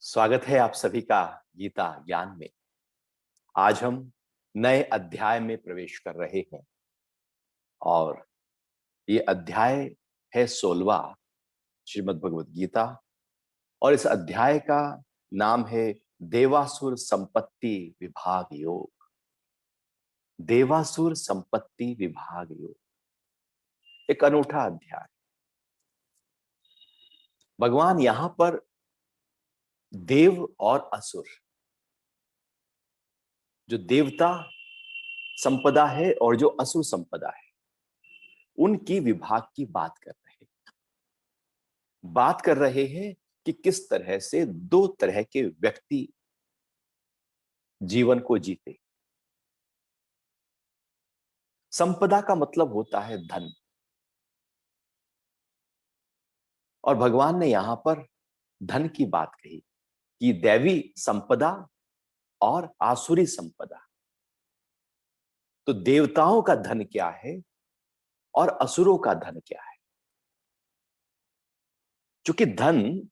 स्वागत है आप सभी का गीता ज्ञान में। आज हम नए अध्याय में प्रवेश कर रहे हैं और ये अध्याय है 16वां श्रीमद् भगवत गीता। और इस अध्याय का नाम है देवासुर संपत्ति विभाग योग। देवासुर संपत्ति विभाग योग एक अनूठा अध्याय। भगवान यहां पर देव और असुर, जो देवता संपदा है और जो असुर संपदा है, उनकी विभाग की बात कर रहे हैं कि किस तरह से दो तरह के व्यक्ति जीवन को जीते। संपदा का मतलब होता है धन, और भगवान ने यहां पर धन की बात कही कि दैवी संपदा और आसुरी संपदा। तो देवताओं का धन क्या है और असुरों का धन क्या है? क्योंकि धन,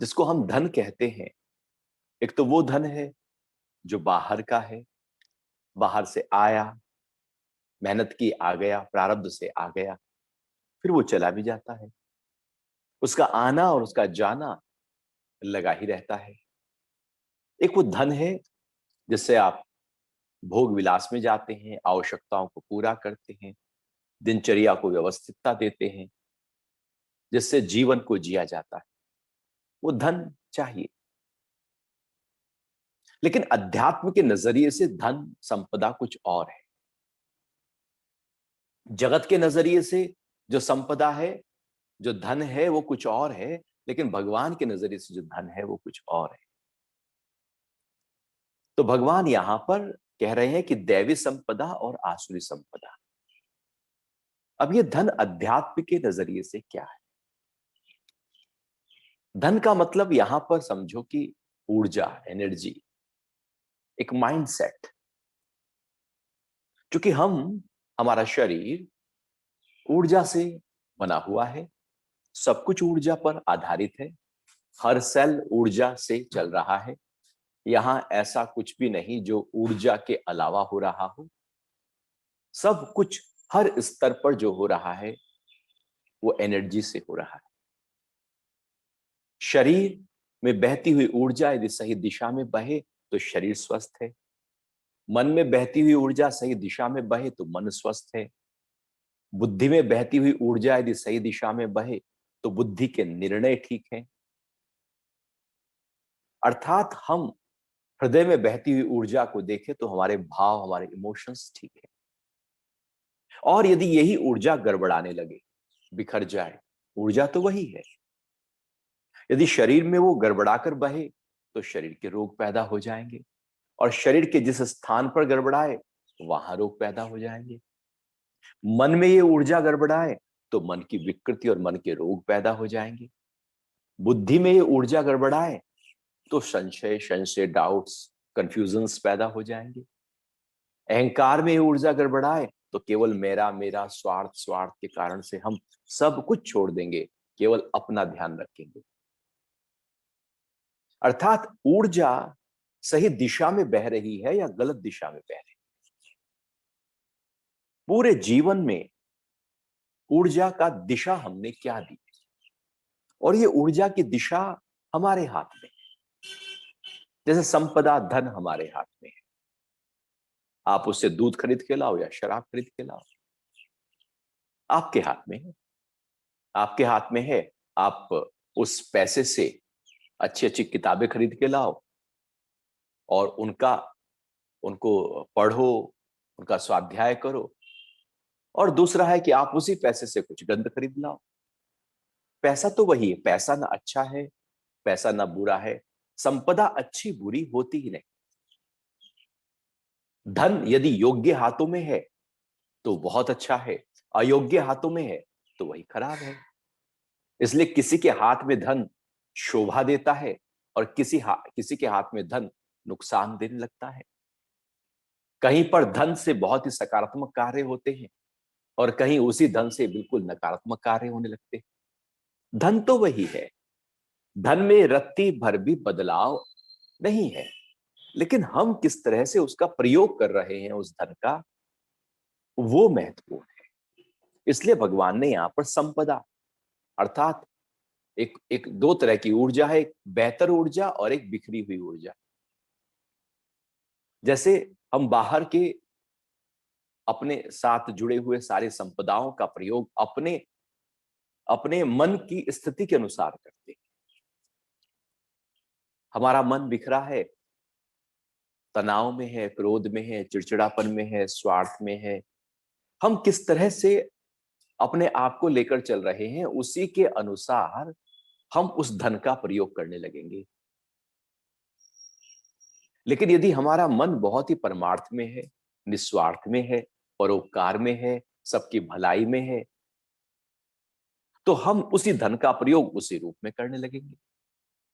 जिसको हम धन कहते हैं, एक तो वो धन है जो बाहर का है, बाहर से आया, मेहनत की आ गया, प्रारब्ध से आ गया, फिर वो चला भी जाता है। उसका आना और उसका जाना लगा ही रहता है। एक वो धन है जिससे आप भोग विलास में जाते हैं, आवश्यकताओं को पूरा करते हैं, दिनचर्या को व्यवस्थितता देते हैं, जिससे जीवन को जिया जाता है। वो धन चाहिए। लेकिन अध्यात्म के नजरिए से धन संपदा कुछ और है। जगत के नजरिए से जो संपदा है, जो धन है, वो कुछ और है। लेकिन भगवान के नजरिए से जो धन है वो कुछ और है। तो भगवान यहां पर कह रहे हैं कि दैवी संपदा और आसुरी संपदा। अब ये धन अध्यात्म के नजरिए से क्या है? धन का मतलब यहां पर समझो कि ऊर्जा, एनर्जी, एक माइंडसेट। क्योंकि हमारा शरीर ऊर्जा से बना हुआ है, सब कुछ ऊर्जा पर आधारित है, हर सेल ऊर्जा से चल रहा है। यहां ऐसा कुछ भी नहीं जो ऊर्जा के अलावा हो रहा हो। सब कुछ हर स्तर पर जो हो रहा है वो एनर्जी से हो रहा है। शरीर में बहती हुई ऊर्जा यदि सही दिशा में बहे तो शरीर स्वस्थ है। मन में बहती हुई ऊर्जा सही दिशा में बहे तो मन स्वस्थ है। बुद्धि में बहती हुई ऊर्जा यदि सही दिशा में बहे तो बुद्धि के निर्णय ठीक हैं। अर्थात हम हृदय में बहती हुई ऊर्जा को देखें तो हमारे भाव, हमारे इमोशंस ठीक है। और यदि यही ऊर्जा गड़बड़ाने लगे, बिखर जाए, ऊर्जा तो वही है, यदि शरीर में वो गड़बड़ाकर बहे तो शरीर के रोग पैदा हो जाएंगे। और शरीर के जिस स्थान पर गड़बड़ाए वहां रोग पैदा हो जाएंगे। मन में ये ऊर्जा गड़बड़ाए तो मन की विकृति और मन के रोग पैदा हो जाएंगे। बुद्धि में ये ऊर्जा गड़बड़ाए तो संशय, डाउट्स, कंफ्यूजन्स पैदा हो जाएंगे। अहंकार में ये ऊर्जा गड़बड़ाए तो केवल मेरा मेरा, स्वार्थ स्वार्थ के कारण से हम सब कुछ छोड़ देंगे, केवल अपना ध्यान रखेंगे। अर्थात ऊर्जा सही दिशा में बह रही है या गलत दिशा में बह रही है। पूरे जीवन में ऊर्जा का दिशा हमने क्या दी, और ये ऊर्जा की दिशा हमारे हाथ में। जैसे संपदा, धन हमारे हाथ में है। आप उससे दूध खरीद के लाओ या शराब खरीद के लाओ, आपके हाथ में है। आपके हाथ में है। आप उस पैसे से अच्छी अच्छी किताबें खरीद के लाओ और उनको पढ़ो, उनका स्वाध्याय करो। और दूसरा है कि आप उसी पैसे से कुछ गंद खरीद लाओ। पैसा तो वही है, पैसा ना अच्छा है, पैसा ना बुरा है। संपदा अच्छी बुरी होती ही नहीं। धन यदि योग्य हाथों में है तो बहुत अच्छा है, अयोग्य हाथों में है तो वही खराब है। इसलिए किसी के हाथ में धन शोभा देता है और किसी के हाथ में धन नुकसान देने लगता है। कहीं पर धन से बहुत ही सकारात्मक कार्य होते हैं और कहीं उसी धन से बिल्कुल नकारात्मक कार्य होने लगते हैं। धन तो वही है, धन में रत्ती भर भी बदलाव नहीं है, लेकिन हम किस तरह से उसका प्रयोग कर रहे हैं उस धन का, वो महत्वपूर्ण है। इसलिए भगवान ने यहां पर संपदा अर्थात एक एक दो तरह की ऊर्जा है, एक बेहतर ऊर्जा और एक बिखरी हुई ऊर्जा। जैसे हम बाहर के अपने साथ जुड़े हुए सारे संपदाओं का प्रयोग अपने अपने मन की स्थिति के अनुसार करते हैं। हमारा मन बिखरा है, तनाव में है, क्रोध में है, चिड़चिड़ापन में है, स्वार्थ में है, हम किस तरह से अपने आप को लेकर चल रहे हैं, उसी के अनुसार हम उस धन का प्रयोग करने लगेंगे। लेकिन यदि हमारा मन बहुत ही परमार्थ में है, निस्वार्थ में है, परोपकार में है, सबकी भलाई में है, तो हम उसी धन का प्रयोग उसी रूप में करने लगेंगे।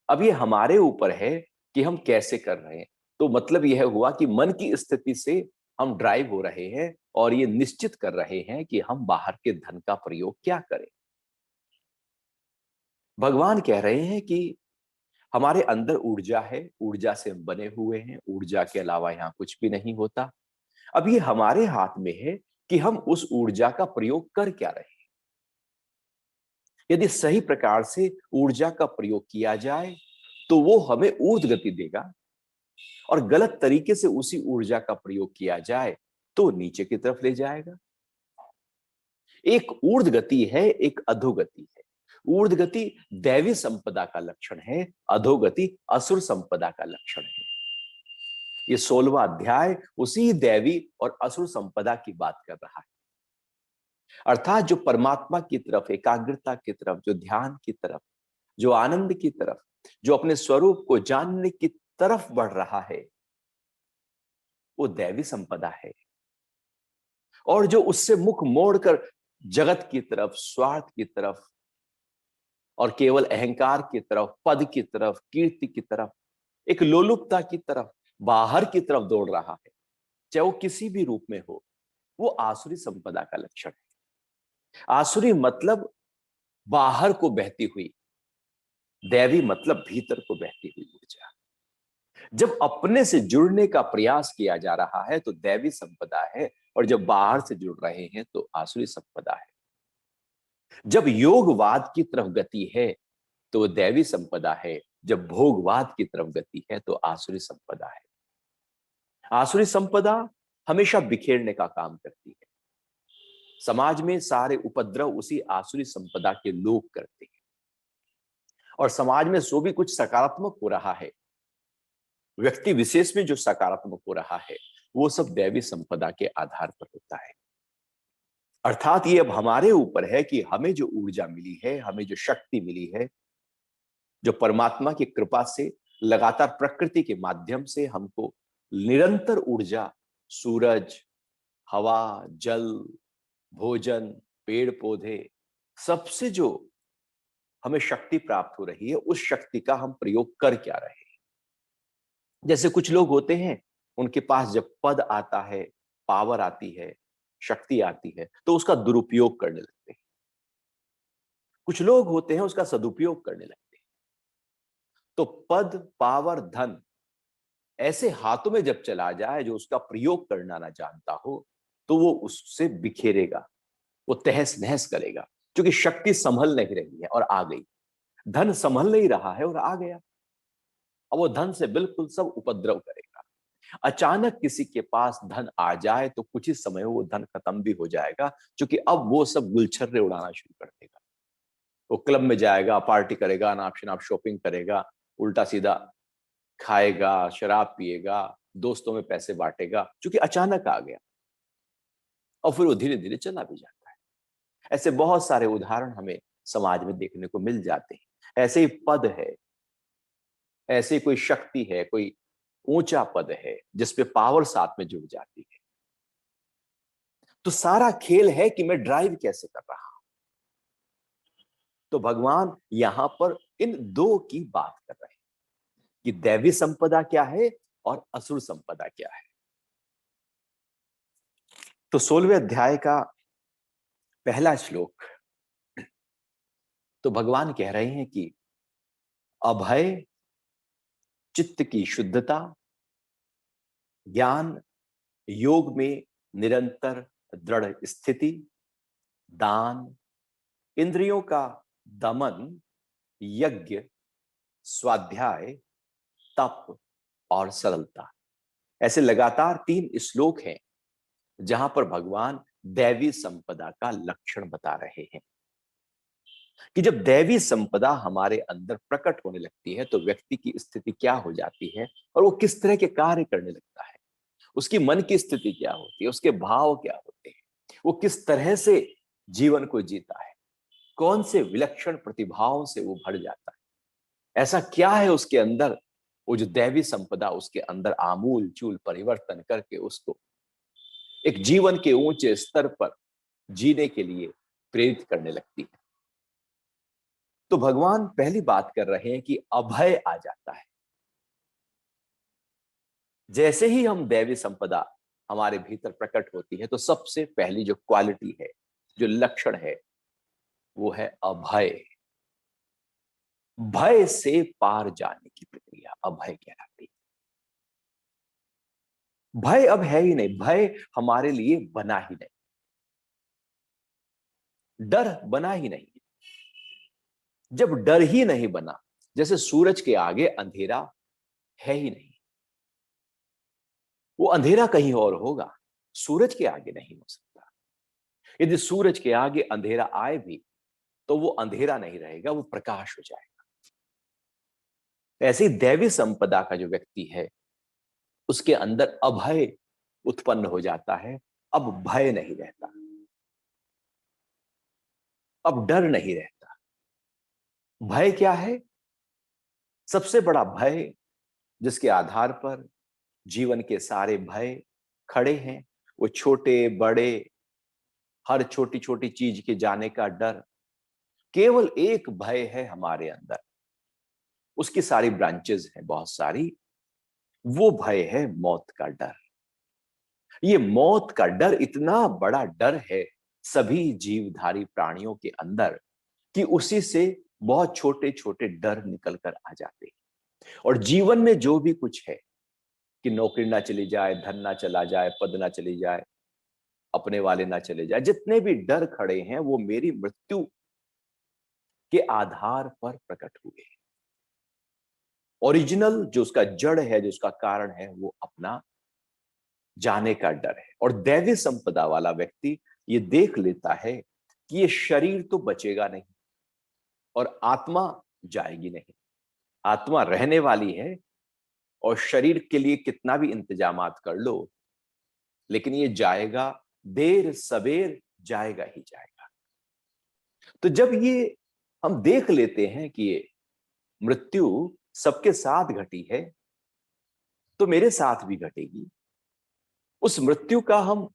अब ये हमारे ऊपर है कि हम कैसे कर रहे हैं। तो मतलब यह हुआ कि मन की स्थिति से हम ड्राइव हो रहे हैं और ये निश्चित कर रहे हैं कि हम बाहर के धन का प्रयोग क्या करें। भगवान कह रहे हैं कि हमारे अंदर ऊर्जा है, ऊर्जा से हम बने हुए हैं, ऊर्जा के अलावा यहां कुछ भी नहीं होता। अब ये हमारे हाथ में है कि हम उस ऊर्जा का प्रयोग कर क्या रहे हैं। यदि सही प्रकार से ऊर्जा का प्रयोग किया जाए तो वो हमें ऊर्ध्व गति देगा, और गलत तरीके से उसी ऊर्जा का प्रयोग किया जाए तो नीचे की तरफ ले जाएगा। एक ऊर्ध्व गति है, एक अधोगति है। ऊर्ध्व गति दैवी संपदा का लक्षण है, अधोगति असुर संपदा का लक्षण है। ये 16वां अध्याय उसी दैवी और असुर संपदा की बात कर रहा है। अर्थात जो परमात्मा की तरफ, एकाग्रता की तरफ, जो ध्यान की तरफ, जो आनंद की तरफ, जो अपने स्वरूप को जानने की तरफ बढ़ रहा है, वो दैवी संपदा है। और जो उससे मुख मोड़कर जगत की तरफ, स्वार्थ की तरफ और केवल अहंकार की तरफ, पद की तरफ, कीर्ति की तरफ, एक लोलुपता की तरफ, बाहर की तरफ दौड़ रहा है, चाहे वो किसी भी रूप में हो, वो आसुरी संपदा का लक्षण है। आसुरी मतलब बाहर को बहती हुई, दैवी मतलब भीतर को बहती हुई ऊर्जा। जब अपने से जुड़ने का प्रयास किया जा रहा है तो दैवी संपदा है, और जब बाहर से जुड़ रहे हैं तो आसुरी संपदा है। जब योगवाद की तरफ गति है तो वो दैवी संपदा है, जब भोगवाद की तरफ गति है तो आसुरी संपदा है। आसुरी संपदा हमेशा बिखेरने का काम करती है। समाज में सारे उपद्रव उसी आसुरी संपदा के लोग करते हैं, और समाज में जो भी कुछ सकारात्मक हो रहा है, व्यक्ति विशेष में जो सकारात्मक हो रहा है, वो सब दैवी संपदा के आधार पर होता है। अर्थात ये अब हमारे ऊपर है कि हमें जो ऊर्जा मिली है, हमें जो शक्ति मिली है, जो परमात्मा की कृपा से लगातार प्रकृति के माध्यम से हमको निरंतर ऊर्जा, सूरज, हवा, जल, भोजन, पेड़ पौधे, सबसे जो हमें शक्ति प्राप्त हो रही है, उस शक्ति का हम प्रयोग कर क्या रहे हैं। जैसे कुछ लोग होते हैं, उनके पास जब पद आता है, पावर आती है, शक्ति आती है, तो उसका दुरुपयोग करने लगते हैं। कुछ लोग होते हैं उसका सदुपयोग करने लगते हैं। तो पद, पावर, धन ऐसे हाथों में जब चला जाए जो उसका प्रयोग करना ना जानता हो, तो वो उससे बिखेरेगा, वो तहस नहस करेगा, क्योंकि शक्ति संभल नहीं रही है और आ गई। धन संभल नहीं रहा है और आ गया। अब वो धन से बिल्कुल सब उपद्रव करेगा। अचानक किसी के पास धन आ जाए तो कुछ ही समय वो धन खत्म भी हो जाएगा, क्योंकि अब वो सब गुलछर्रे उड़ाना शुरू कर देगा। वो क्लब में जाएगा, पार्टी करेगा, नाप शनाप शॉपिंग करेगा, उल्टा सीधा खाएगा, शराब पिएगा, दोस्तों में पैसे बांटेगा, क्योंकि अचानक आ गया, और फिर वो धीरे धीरे चला भी जाता है। ऐसे बहुत सारे उदाहरण हमें समाज में देखने को मिल जाते हैं। ऐसे ही पद है, ऐसे कोई शक्ति है, कोई ऊंचा पद है जिसपे पावर साथ में जुड़ जाती है, तो सारा खेल है कि मैं ड्राइव कैसे कर रहा हूं। तो भगवान यहां पर इन दो की बात कर रहे हैं कि दैवी संपदा क्या है और असुर संपदा क्या है। तो 16वें अध्याय का पहला श्लोक, तो भगवान कह रहे हैं कि अभय, चित्त की शुद्धता, ज्ञान, योग में निरंतर दृढ़ स्थिति, दान, इंद्रियों का दमन, यज्ञ, स्वाध्याय, तप और सरलता। ऐसे लगातार 3 श्लोक हैं जहां पर भगवान दैवी संपदा का लक्षण बता रहे हैं कि जब दैवी संपदा हमारे अंदर प्रकट होने लगती है तो व्यक्ति की स्थिति क्या हो जाती है और वो किस तरह के कार्य करने लगता है, उसकी मन की स्थिति क्या होती है, उसके भाव क्या होते हैं, वो किस तरह से जीवन को जीता है, कौन से विलक्षण प्रतिभाओं से वो भर जाता है, ऐसा क्या है उसके अंदर, वो जो दैवी संपदा उसके अंदर आमूल चूल परिवर्तन करके उसको एक जीवन के ऊंचे स्तर पर जीने के लिए प्रेरित करने लगती है। तो भगवान पहली बात कर रहे हैं कि अभय आ जाता है। जैसे ही हम दैवी संपदा हमारे भीतर प्रकट होती है तो सबसे पहली जो क्वालिटी है, जो लक्षण है, वो है अभय। भय से पार जाने की प्रक्रिया अभय कहलाती है। भय अब है ही नहीं, भय हमारे लिए बना ही नहीं, डर बना ही नहीं। जब डर ही नहीं बना, जैसे सूरज के आगे अंधेरा है ही नहीं, वो अंधेरा कहीं और होगा, सूरज के आगे नहीं हो सकता। यदि सूरज के आगे अंधेरा आए भी तो वो अंधेरा नहीं रहेगा, वो प्रकाश हो जाएगा। ऐसे ही दैवी संपदा का जो व्यक्ति है उसके अंदर अभय उत्पन्न हो जाता है। अब भय नहीं रहता, अब डर नहीं रहता। भय क्या है? सबसे बड़ा भय जिसके आधार पर जीवन के सारे भय खड़े हैं, वो छोटे बड़े, हर छोटी छोटी चीज के जाने का डर। केवल एक भय है हमारे अंदर, उसकी सारी ब्रांचेस हैं बहुत सारी, वो भय है मौत का डर। ये मौत का डर इतना बड़ा डर है सभी जीवधारी प्राणियों के अंदर कि उसी से बहुत छोटे छोटे डर निकल कर आ जाते हैं। और जीवन में जो भी कुछ है कि नौकरी ना चली जाए, धन ना चला जाए, पद ना चली जाए, अपने वाले ना चले जाए, जितने भी डर खड़े हैं वो मेरी मृत्यु के आधार पर प्रकट हुए। ओरिजिनल जो उसका जड़ है, जो उसका कारण है, वो अपना जाने का डर है। और दैवी संपदा वाला व्यक्ति ये देख लेता है कि ये शरीर तो बचेगा नहीं और आत्मा जाएगी नहीं, आत्मा रहने वाली है। और शरीर के लिए कितना भी इंतजामात कर लो, लेकिन ये जाएगा, देर सबेर जाएगा ही जाएगा। तो जब ये हम देख लेते हैं कि ये मृत्यु सबके साथ घटी है तो मेरे साथ भी घटेगी, उस मृत्यु का हम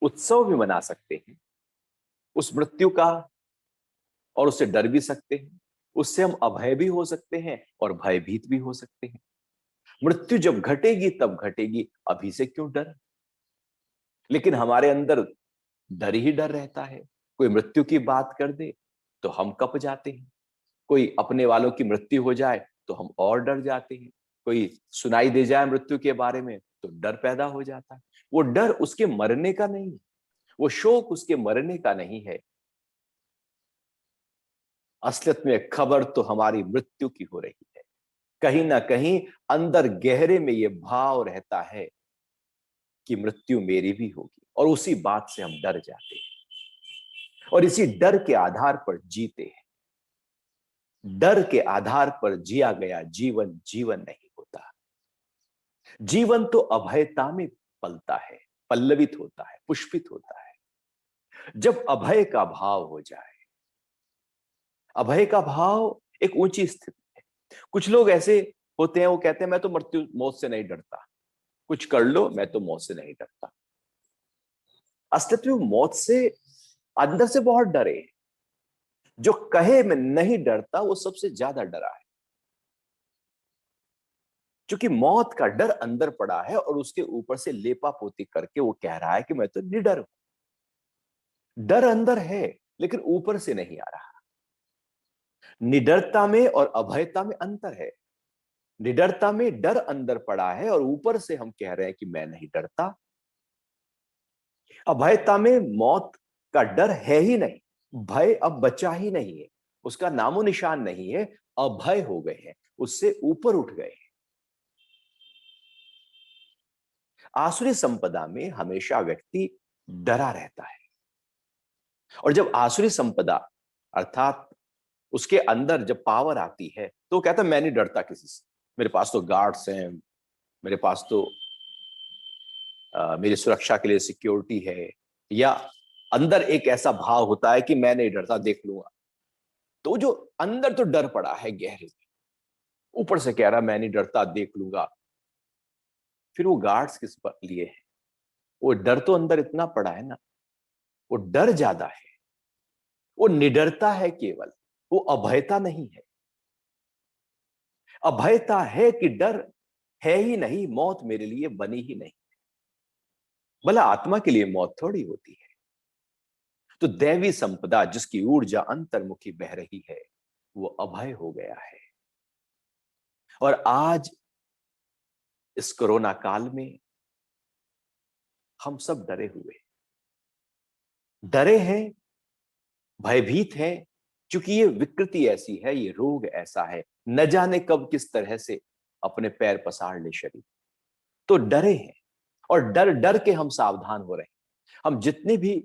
उत्सव भी मना सकते हैं, उस मृत्यु का, और उससे डर भी सकते हैं, उससे हम अभय भी हो सकते हैं और भयभीत भी हो सकते हैं। मृत्यु जब घटेगी तब घटेगी, अभी से क्यों डर? लेकिन हमारे अंदर डर ही डर रहता है। कोई मृत्यु की बात कर दे तो हम कप जाते हैं, कोई अपने वालों की मृत्यु हो जाए तो हम और डर जाते हैं, कोई सुनाई दे जाए मृत्यु के बारे में तो डर पैदा हो जाता है। वो डर उसके मरने का नहीं है, वो शोक उसके मरने का नहीं है, असलियत में खबर तो हमारी मृत्यु की हो रही है। कहीं ना कहीं अंदर गहरे में ये भाव रहता है कि मृत्यु मेरी भी होगी, और उसी बात से हम डर जाते हैं और इसी डर के आधार पर जीते हैं। डर के आधार पर जिया गया जीवन जीवन नहीं होता। जीवन तो अभयता में पलता है, पल्लवित होता है, पुष्पित होता है। जब अभय का भाव हो जाए, अभय का भाव एक ऊंची स्थिति है। कुछ लोग ऐसे होते हैं, वो कहते हैं मैं तो मृत्यु मौत से नहीं डरता, कुछ कर लो मैं तो मौत से नहीं डरता। अस्तित्व में मौत से अंदर से बहुत डरे। जो कहे मैं नहीं डरता वो सबसे ज्यादा डरा है, क्योंकि मौत का डर अंदर पड़ा है और उसके ऊपर से लेपा पोती करके वो कह रहा है कि मैं तो निडर हूं। डर अंदर है लेकिन ऊपर से नहीं आ रहा। निडरता में और अभयता में अंतर है। निडरता में डर अंदर पड़ा है और ऊपर से हम कह रहे हैं कि मैं नहीं डरता। अभयता में मौत का डर है ही नहीं, भय अब बचा ही नहीं है, उसका नामो निशान नहीं है, अभय हो गए हैं, उससे ऊपर उठ गए हैं। आसुरी संपदा में हमेशा व्यक्ति डरा रहता है, और जब आसुरी संपदा अर्थात उसके अंदर जब पावर आती है तो कहता मैं नहीं डरता किसी से, मेरे पास तो गार्ड्स हैं, मेरे पास तो मेरी सुरक्षा के लिए सिक्योरिटी है, या अंदर एक ऐसा भाव होता है कि मैं नहीं डरता, देख लूंगा। तो जो अंदर तो डर पड़ा है गहरे में, ऊपर से कह रहा मैं नहीं डरता, देख लूंगा। फिर वो गार्ड्स किस लिए है? वो डर तो अंदर इतना पड़ा है ना, वो डर ज्यादा है, वो निडरता है केवल, वो अभयता नहीं है। अभयता है कि डर है ही नहीं, मौत मेरे लिए बनी ही नहीं। भला आत्मा के लिए मौत थोड़ी होती है। तो दैवी संपदा जिसकी ऊर्जा अंतर्मुखी बह रही है वो अभय हो गया है। और आज इस कोरोना काल में हम सब डरे हैं, भयभीत हैं, क्योंकि ये विकृति ऐसी है, ये रोग ऐसा है, न जाने कब किस तरह से अपने पैर पसार ले शरीर। तो डरे हैं, और डर डर के हम सावधान हो रहे हैं। हम जितनी भी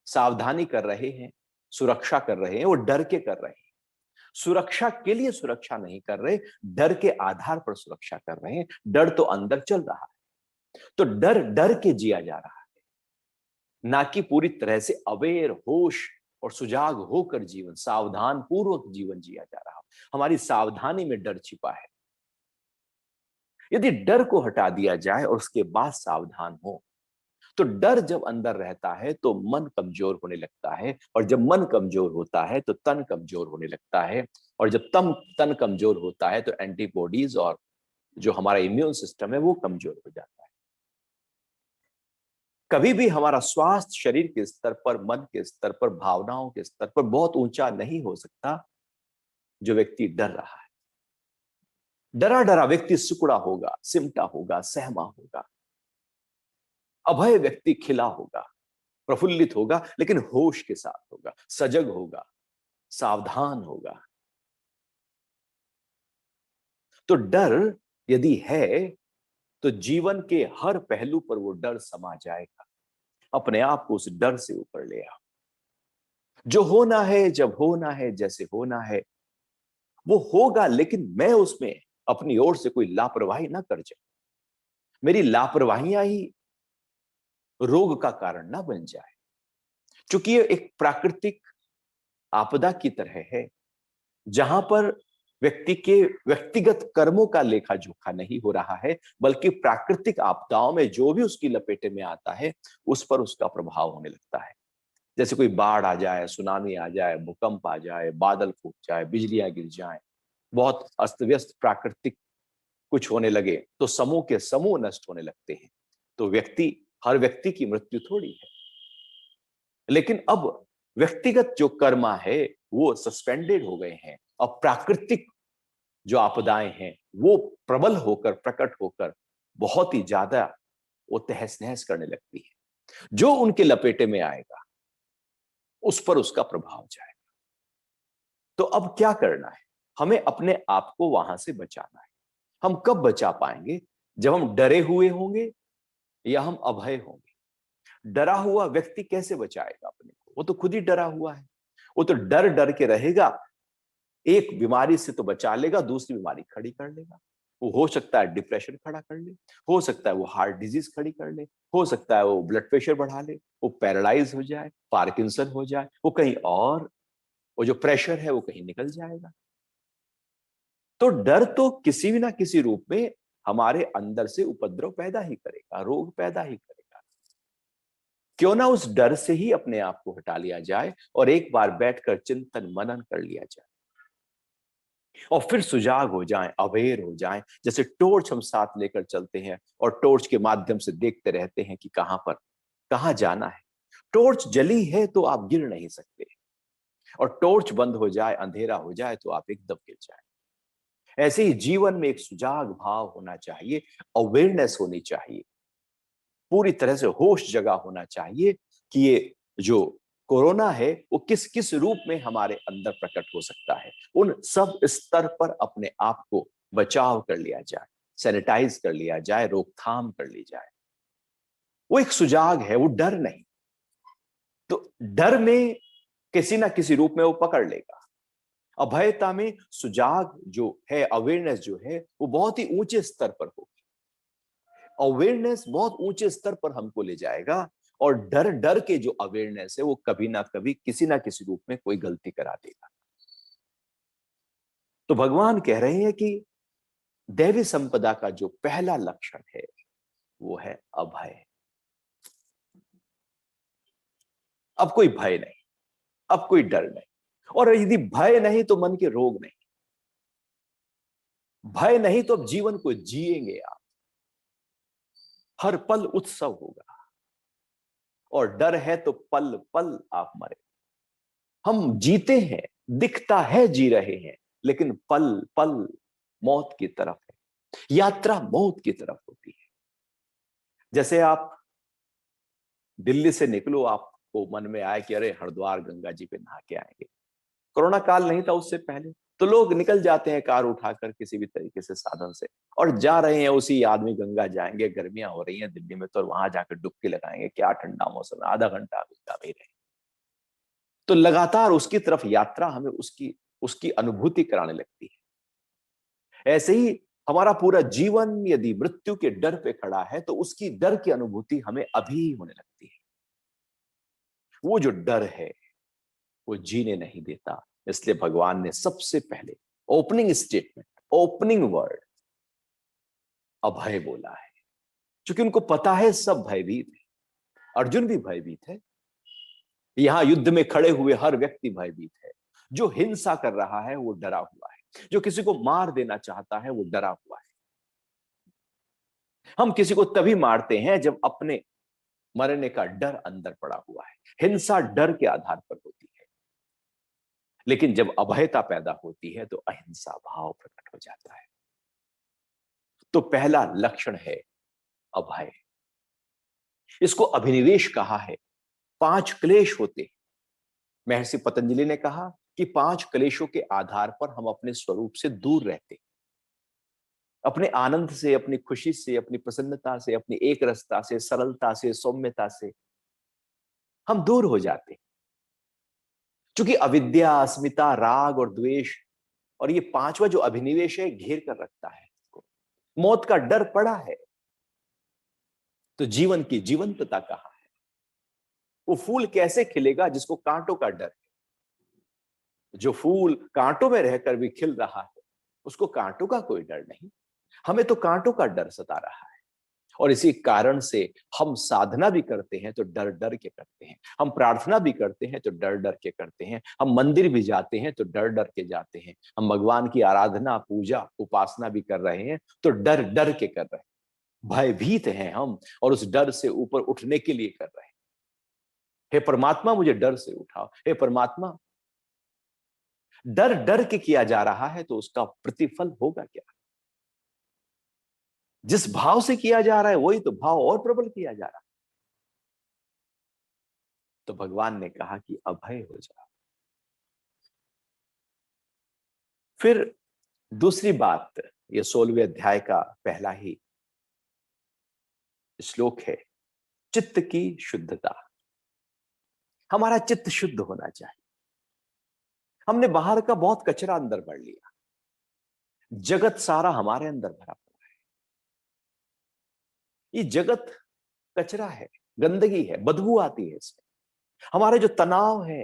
सावधानी कर रहे हैं, सुरक्षा कर रहे हैं, वो डर के कर रहे हैं। सुरक्षा के लिए सुरक्षा नहीं कर रहे, डर के आधार पर सुरक्षा कर रहे हैं। डर तो अंदर चल रहा है, तो डर डर के जिया जा रहा है, ना कि पूरी तरह से अवेयर, होश और सुजाग होकर जीवन, सावधान पूर्वक जीवन जिया जा रहा। हमारी सावधानी में डर छिपा है। यदि डर को हटा दिया जाए और उसके बाद सावधान हो, तो डर जब अंदर रहता है तो मन कमजोर होने लगता है, और जब मन कमजोर होता है तो तन कमजोर होने लगता है, और जब तन कमजोर होता है तो एंटीबॉडीज और जो हमारा इम्यून सिस्टम है वो कमजोर हो जाता है। कभी भी हमारा स्वास्थ्य शरीर के स्तर पर, मन के स्तर पर, भावनाओं के स्तर पर बहुत ऊंचा नहीं हो सकता जो व्यक्ति डर रहा है। डरा डरा व्यक्ति सिकुड़ा होगा, सिमटा होगा, सहमा होगा। अभय व्यक्ति खिला होगा, प्रफुल्लित होगा, लेकिन होश के साथ होगा, सजग होगा, सावधान होगा। तो डर यदि है तो जीवन के हर पहलू पर वो डर समा जाएगा। अपने आप को उस डर से ऊपर ले आओ। जो होना है, जब होना है, जैसे होना है वो होगा, लेकिन मैं उसमें अपनी ओर से कोई लापरवाही ना कर जाऊं। मेरी लापरवाहियां ही रोग का कारण ना बन जाए, क्योंकि ये एक प्राकृतिक आपदा की तरह है, जहां पर व्यक्ति के व्यक्तिगत कर्मों का लेखा जोखा नहीं हो रहा है, बल्कि प्राकृतिक आपदाओं में जो भी उसकी लपेटे में आता है उस पर उसका प्रभाव होने लगता है। जैसे कोई बाढ़ आ जाए, सुनामी आ जाए, भूकंप आ जाए, बादल फूट जाए, बिजलियां गिर जाए, बहुत अस्त व्यस्त प्राकृतिक कुछ होने लगे तो समूह के समूह नष्ट होने लगते हैं। तो हर व्यक्ति की मृत्यु थोड़ी है, लेकिन अब व्यक्तिगत जो कर्मा है वो सस्पेंडेड हो गए हैं। अब प्राकृतिक जो आपदाएं हैं वो प्रबल होकर, प्रकट होकर बहुत ही ज्यादा वो तहस नहस करने लगती है। जो उनके लपेटे में आएगा उस पर उसका प्रभाव जाएगा। तो अब क्या करना है? हमें अपने आप को वहां से बचाना है। हम कब बचा पाएंगे? जब हम डरे हुए होंगे या हम अभय होंगे। डरा हुआ व्यक्ति कैसे बचाएगा अपने को? वो तो खुद ही डरा हुआ है। वो तो डर डर के रहेगा, एक बीमारी से तो बचा लेगा, दूसरी बीमारी खड़ी कर लेगा। वो हो सकता है डिप्रेशन खड़ा कर ले, हो सकता है वो हार्ट डिजीज खड़ी कर ले, हो सकता है वो ब्लड प्रेशर बढ़ा ले, वो पैरालाइज हो जाए, पार्किंसन हो जाए, वो कहीं और, वो जो प्रेशर है वो कहीं निकल जाएगा। तो डर तो किसी भी ना किसी रूप में हमारे अंदर से उपद्रव पैदा ही करेगा, रोग पैदा ही करेगा। क्यों ना उस डर से ही अपने आप को हटा लिया जाए और एक बार बैठकर चिंतन मनन कर लिया जाए, और फिर सुजाग हो जाएं, अवेयर हो जाएं। जैसे टॉर्च हम साथ लेकर चलते हैं और टॉर्च के माध्यम से देखते रहते हैं कि कहां जाना है। टॉर्च जली है तो आप गिर नहीं सकते। और टॉर्च बंद हो जाए, अंधेरा हो जाए तो आप एकदम गिर जाए। ऐसे ही जीवन में एक सुजाग भाव होना चाहिए, अवेयरनेस होनी चाहिए, पूरी तरह से होश जगा होना चाहिए कि ये जो कोरोना है वो किस किस रूप में हमारे अंदर प्रकट हो सकता है। उन सब स्तर पर अपने आप को बचाव कर लिया जाए, सैनिटाइज कर लिया जाए, रोकथाम कर ली जाए। वो एक सुजाग है, वो डर नहीं। तो डर में किसी ना किसी रूप में वो पकड़ लेगा। अभयता में सुजाग जो है, अवेयरनेस जो है, वो बहुत ही ऊंचे स्तर पर होगी। अवेयरनेस बहुत ऊंचे स्तर पर हमको ले जाएगा, और डर डर के जो अवेयरनेस है वो कभी ना कभी किसी ना किसी रूप में कोई गलती करा देगा। तो भगवान कह रहे हैं कि दैवी संपदा का जो पहला लक्षण है वो है अभय। अब कोई भय नहीं, अब कोई डर नहीं, और यदि भय नहीं तो मन के रोग नहीं, भय नहीं तो अब जीवन को जिएंगे आप, हर पल उत्सव होगा। और डर है तो पल पल आप मरे। हम जीते हैं, दिखता है जी रहे हैं, लेकिन पल पल मौत की तरफ है, यात्रा मौत की तरफ होती है। जैसे आप दिल्ली से निकलो, आपको मन में आए कि अरे हरिद्वार गंगा जी पे नहा के आएंगे। कोरोना काल नहीं था उससे पहले, तो लोग निकल जाते हैं कार उठाकर किसी भी तरीके से साधन से, और जा रहे हैं उसी आदमी गंगा जाएंगे। गर्मियां हो रही हैं दिल्ली में तो वहां जाकर डुबकी लगाएंगे, क्या ठंडा मौसम है, आधा घंटा गंगा में रहे। तो लगातार उसकी तरफ यात्रा हमें उसकी उसकी अनुभूति कराने लगती है। ऐसे ही हमारा पूरा जीवन यदि मृत्यु के डर पे खड़ा है तो उसकी डर की अनुभूति हमें अभी होने लगती है। वो जो डर है वो जीने नहीं देता। इसलिए भगवान ने सबसे पहले ओपनिंग स्टेटमेंट, ओपनिंग वर्ड अभय बोला है, क्योंकि उनको पता है सब भयभीत है। अर्जुन भी भयभीत है, यहां युद्ध में खड़े हुए हर व्यक्ति भयभीत है। जो हिंसा कर रहा है वो डरा हुआ है, जो किसी को मार देना चाहता है वो डरा हुआ है। हम किसी को तभी मारते हैं जब अपने मरने का डर अंदर पड़ा हुआ है। हिंसा डर के आधार पर होती है, लेकिन जब अभयता पैदा होती है तो अहिंसा भाव प्रकट हो जाता है। तो पहला लक्षण है अभय। इसको अभिनिवेश कहा है। 5 क्लेश होते हैं। महर्षि पतंजलि ने कहा कि 5 क्लेशों के आधार पर हम अपने स्वरूप से दूर रहते हैं। अपने आनंद से, अपनी खुशी से, अपनी प्रसन्नता से, अपनी एक रसता से, सरलता से, सौम्यता से हम दूर हो जाते हैं। क्योंकि अविद्या, अस्मिता, राग और द्वेष, और ये 5वां जो अभिनिवेश है घेर कर रखता है। मौत का डर पड़ा है तो जीवन की जीवंतता कहां है? वो फूल कैसे खिलेगा जिसको कांटों का डर है? जो फूल कांटों में रहकर भी खिल रहा है उसको कांटों का कोई डर नहीं। हमें तो कांटों का डर सता रहा है, और इसी कारण से हम साधना भी करते हैं तो डर डर के करते हैं, हम प्रार्थना भी करते हैं तो डर डर के करते हैं, हम मंदिर भी जाते हैं तो डर डर के जाते हैं, हम भगवान की आराधना, पूजा, उपासना भी कर रहे हैं तो डर डर के कर रहे हैं। भयभीत हैं हम, और उस डर से ऊपर उठने के लिए कर रहे हैं। हे परमात्मा मुझे डर से उठाओ, हे परमात्मा। डर डर के किया जा रहा है तो उसका प्रतिफल होगा क्या? जिस भाव से किया जा रहा है वही तो भाव और प्रबल किया जा रहा है। तो भगवान ने कहा कि अभय हो जाओ। फिर दूसरी बात, ये 16वें अध्याय का पहला ही श्लोक है, चित्त की शुद्धता। हमारा चित्त शुद्ध होना चाहिए। हमने बाहर का बहुत कचरा अंदर भर लिया, जगत सारा हमारे अंदर भरा पड़ा है। ये जगत कचरा है, गंदगी है, बदबू आती है इसमें। हमारे जो तनाव है,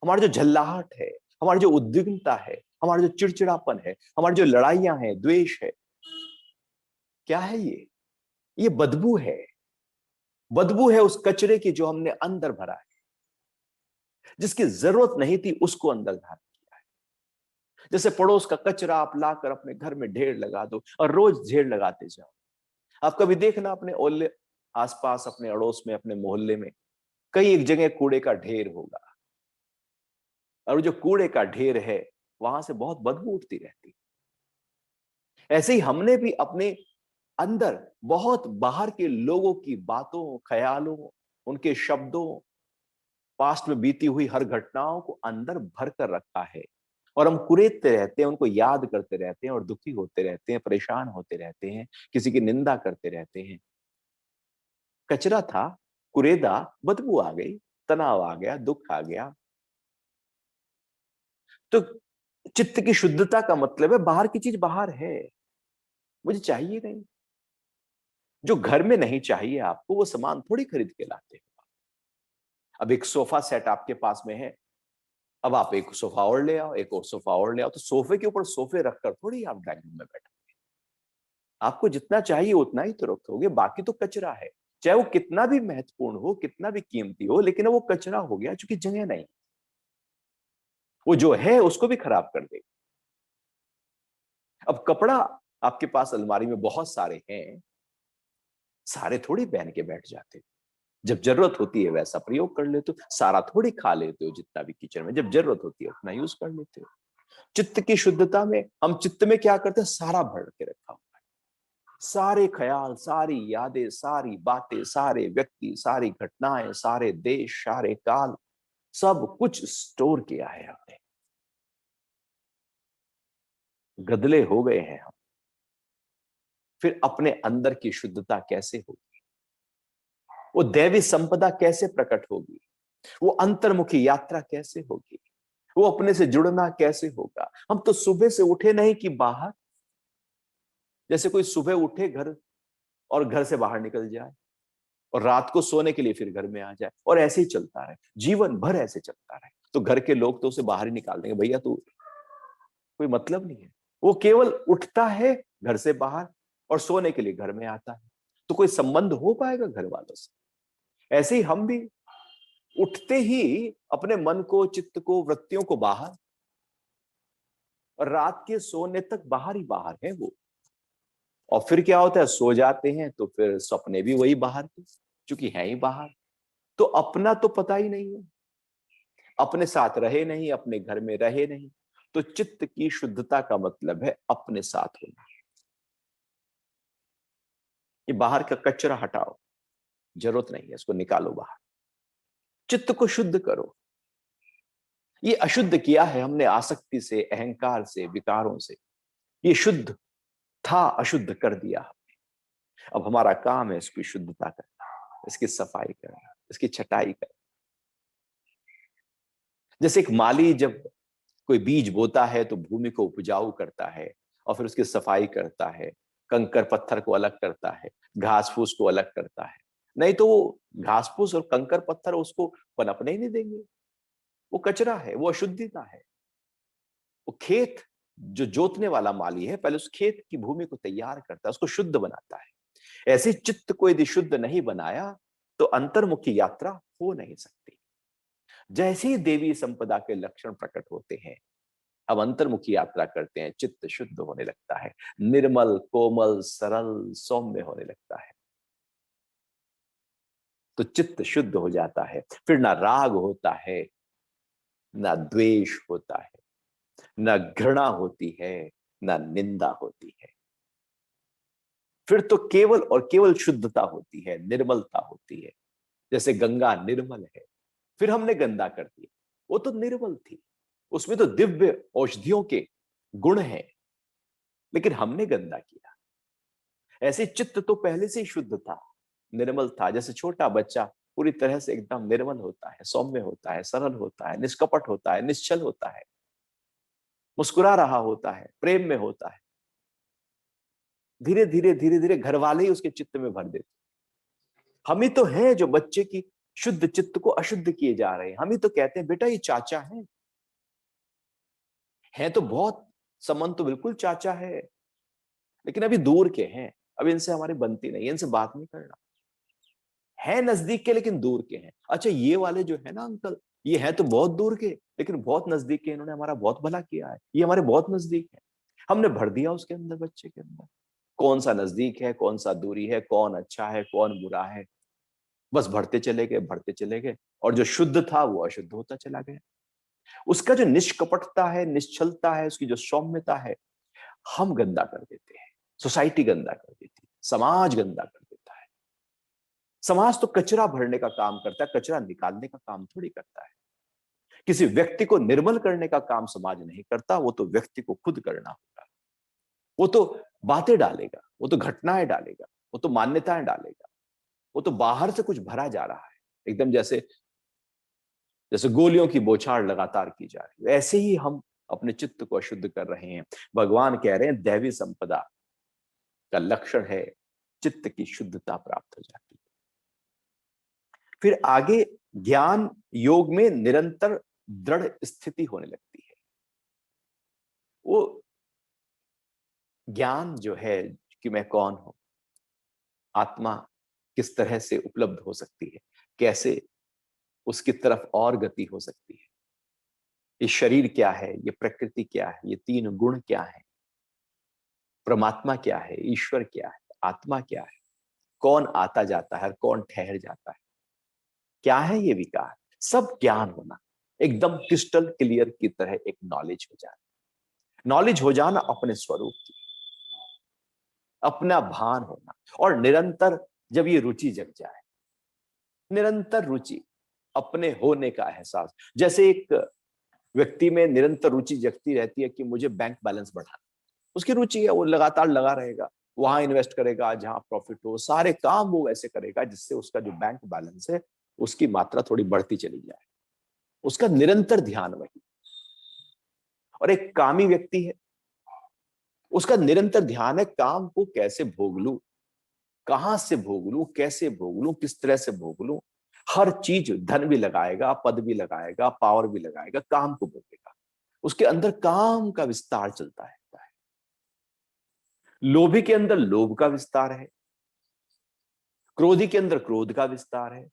हमारी जो झल्लाहट है, हमारी जो उद्विग्नता है, हमारा जो चिड़चिड़ापन है, हमारी जो लड़ाइयां हैं, द्वेष है, क्या है ये बदबू है। बदबू है उस कचरे की जो हमने अंदर भरा है, जिसकी जरूरत नहीं थी उसको अंदर धारण किया है। जैसे पड़ोस का कचरा आप लाकर अपने घर में ढेर लगा दो और रोज ढेर लगाते जाओ। आप कभी देखना अपने ओले आसपास, अपने अड़ोस में, अपने मोहल्ले में कई एक जगह कूड़े का ढेर होगा। और जो कूड़े का ढेर है वहां से बहुत बदबू उठती रहती। ऐसे ही हमने भी अपने अंदर बहुत बाहर के लोगों की बातों, ख्यालों, उनके शब्दों, पास्ट में बीती हुई हर घटनाओं को अंदर भर कर रखा है। और हम कुरेदते रहते हैं, उनको याद करते रहते हैं और दुखी होते रहते हैं, परेशान होते रहते हैं, किसी की निंदा करते रहते हैं। कचरा था, कुरेदा, बदबू आ गई, तनाव आ गया, दुख आ गया। तो चित्त की शुद्धता का मतलब है बाहर की चीज बाहर है, मुझे चाहिए नहीं। जो घर में नहीं चाहिए आपको वो सामान थोड़ी खरीद के लाते हो। अब एक सोफा सेट आपके पास में है, अब आप एक सोफा और ले आओ, एक और सोफा और ले आओ, तो सोफे के ऊपर सोफे रखकर थोड़ी आप ड्राइंग रूम में बैठो। आपको जितना चाहिए उतना ही तो रखोगे, बाकी तो कचरा है। चाहे वो कितना भी महत्वपूर्ण हो, कितना भी कीमती हो, लेकिन वो कचरा हो गया क्योंकि जगह नहीं, वो जो है उसको भी खराब कर देगा। अब कपड़ा आपके पास अलमारी में बहुत सारे हैं, सारे थोड़ी पहन के बैठ जाते हो। जब जरूरत होती है वैसा प्रयोग कर लेते हो, सारा थोड़ी खा लेते हो, जितना भी किचन में जब जरूरत होती है उतना यूज कर लेते हो। चित्त की शुद्धता में हम चित्त में क्या करते हैं, सारा भर के रखा हुआ है। सारे ख्याल, सारी यादें, सारी बातें, सारे व्यक्ति, सारी घटनाएं, सारे देश, सारे काल, सब कुछ स्टोर किया है हमने। गदले हो गए हैं हम। फिर अपने अंदर की शुद्धता कैसे होगी, वो दैवी संपदा कैसे प्रकट होगी, वो अंतर्मुखी यात्रा कैसे होगी, वो अपने से जुड़ना कैसे होगा। हम तो सुबह से उठे नहीं कि बाहर, जैसे कोई सुबह उठे घर और घर से बाहर निकल जाए और रात को सोने के लिए फिर घर में आ जाए और ऐसे ही चलता रहे, जीवन भर ऐसे चलता रहे। तो घर के लोग तो उसे बाहर ही निकाल देंगे, भैया तू, कोई मतलब नहीं है। वो केवल उठता है घर से बाहर और सोने के लिए घर में आता है, तो कोई संबंध हो पाएगा घर वालों से। ऐसे ही हम भी उठते ही अपने मन को, चित्त को, वृत्तियों को बाहर, और रात के सोने तक बाहर ही बाहर है वो। और फिर क्या होता है, सो जाते हैं तो फिर सपने भी वही बाहर के, क्योंकि है ही बाहर। तो अपना तो पता ही नहीं है, अपने साथ रहे नहीं, अपने घर में रहे नहीं। तो चित्त की शुद्धता का मतलब है अपने साथ होना। ये बाहर का कचरा हटाओ, जरूरत नहीं है, इसको निकालो बाहर। चित्त को शुद्ध करो। ये अशुद्ध किया है हमने आसक्ति से, अहंकार से, विकारों से। ये शुद्ध था, अशुद्ध कर दिया हमने। अब हमारा काम है इसकी शुद्धता करना, इसकी सफाई करना, इसकी छटाई करना। जैसे एक माली जब कोई बीज बोता है तो भूमि को उपजाऊ करता है और फिर उसकी सफाई करता है, कंकर पत्थर को अलग करता है, घास फूस को अलग करता है। नहीं तो वो घास फूस और कंकर पत्थर उसको पनपने ही नहीं देंगे। वो कचरा है, वो अशुद्धता है। वो खेत जो जोतने वाला माली है, पहले उस खेत की भूमि को तैयार करता है, उसको शुद्ध बनाता है। ऐसे चित्त को यदि शुद्ध नहीं बनाया तो अंतर्मुखी यात्रा हो नहीं सकती। जैसे ही देवी संपदा के लक्षण प्रकट होते हैं, अब अंतर्मुखी यात्रा करते हैं, चित्त शुद्ध होने लगता है, निर्मल, कोमल, सरल, सौम्य होने लगता है। तो चित्त शुद्ध हो जाता है, फिर ना राग होता है, ना द्वेष होता है, ना घृणा होती है, ना निंदा होती है। फिर तो केवल और केवल शुद्धता होती है, निर्मलता होती है। जैसे गंगा निर्मल है, फिर हमने गंदा कर दिया, वो तो निर्मल थी, उसमें तो दिव्य औषधियों के गुण हैं, लेकिन हमने गंदा किया। ऐसे चित्त तो पहले से ही शुद्ध था, निर्मल था। जैसे छोटा बच्चा पूरी तरह से एकदम निर्मल होता है, सौम्य होता है, सरल होता है, निष्कपट होता है, निश्चल होता है, मुस्कुरा रहा होता है, प्रेम में होता है। धीरे धीरे धीरे धीरे घर वाले ही उसके चित्त में भर देते। हम ही तो हैं जो बच्चे की शुद्ध चित्त को अशुद्ध किए जा रहे हैं। हम ही तो कहते हैं बेटा ये चाचा है तो बहुत, संबंध तो बिल्कुल चाचा है, लेकिन अभी दूर के हैं, अभी इनसे हमारी बनती नहीं है, इनसे बात नहीं करना। है नजदीक के लेकिन दूर के हैं। अच्छा ये वाले जो है ना अंकल, ये है तो बहुत दूर के लेकिन बहुत नजदीक के, इन्होंने हमारा बहुत भला किया है, ये हमारे बहुत नजदीक है। हमने भर दिया उसके अंदर, बच्चे के अंदर, कौन सा नजदीक है, कौन सा दूरी है, कौन अच्छा है, कौन बुरा है। बस बढ़ते चले गए, बढ़ते चले गए, और जो शुद्ध था वो अशुद्ध होता चला गया। उसका जो निष्कपटता है, निश्चलता है, उसकी जो सौम्यता है, हम गंदा कर देते हैं, सोसाइटी गंदा कर देती है, समाज गंदा कर देता है। समाज तो कचरा भरने का काम करता है, कचरा निकालने का काम थोड़ी करता है। किसी व्यक्ति को निर्मल करने का काम समाज नहीं करता, वो तो व्यक्ति को खुद करना होगा। वो तो बातें डालेगा, वो तो घटनाएं डालेगा, वो तो मान्यताएं डालेगा, वो तो बाहर से कुछ भरा जा रहा है, एकदम जैसे जैसे गोलियों की बौछार लगातार की जा रही है। ऐसे ही हम अपने चित्त को अशुद्ध कर रहे हैं। भगवान कह रहे हैं दैवी संपदा का लक्षण है चित्त की शुद्धता प्राप्त हो जाती है। फिर आगे ज्ञान योग में निरंतर दृढ़ स्थिति होने लगती है। वो ज्ञान जो है कि मैं कौन हूं, आत्मा किस तरह से उपलब्ध हो सकती है, कैसे उसकी तरफ और गति हो सकती है, ये शरीर क्या है, ये प्रकृति क्या है, ये तीन गुण क्या है, परमात्मा क्या है, ईश्वर क्या है, आत्मा क्या है, कौन आता जाता है, कौन ठहर जाता है, क्या है ये विकार, सब ज्ञान होना, एकदम क्रिस्टल क्लियर की तरह एक नॉलेज हो जाना। नॉलेज हो जाना अपने स्वरूप की, अपना भान होना, और निरंतर जब ये रुचि जग जाए, निरंतर रुचि, अपने होने का एहसास। जैसे एक व्यक्ति में निरंतर रुचि जगती रहती है कि मुझे बैंक बैलेंस बढ़ाना, उसकी रुचि है, वो लगातार लगा रहेगा, वहां इन्वेस्ट करेगा जहां प्रॉफिट हो, सारे काम वो वैसे करेगा जिससे उसका जो बैंक बैलेंस है उसकी मात्रा थोड़ी बढ़ती चली जाए, उसका निरंतर ध्यान वही। और एक कामी व्यक्ति है, उसका निरंतर ध्यान है काम को कैसे भोग लूं, कहां से भोग लूं, कैसे भोग लूं, किस तरह से भोग लूं। हर चीज, धन भी लगाएगा, पद भी लगाएगा, पावर भी लगाएगा, काम को भोगेगा। उसके अंदर काम का विस्तार चलता है। लोभी के अंदर लोभ का विस्तार है, क्रोधी के अंदर क्रोध का विस्तार है।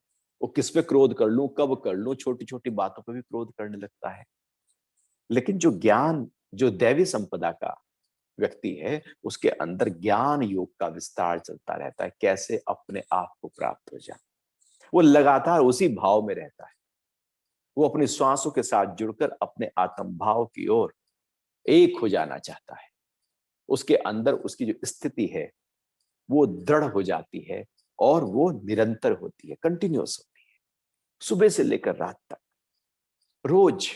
वो किस पे क्रोध कर लूं, कब कर लूं, छोटी छोटी बातों पे भी क्रोध करने लगता है। लेकिन जो ज्ञान, जो दैवी संपदा का व्यक्ति है, उसके अंदर ज्ञान योग का विस्तार चलता रहता है, कैसे अपने आप को प्राप्त हो जाए। वो लगातार उसी भाव में रहता है, वो अपनी श्वासों के साथ जुड़कर अपने आत्म भाव की ओर एक हो जाना चाहता है। उसके अंदर उसकी जो स्थिति है वो दृढ़ हो जाती है, और वो निरंतर होती है, कंटिन्यूअस होती है, सुबह से लेकर रात तक, रोज,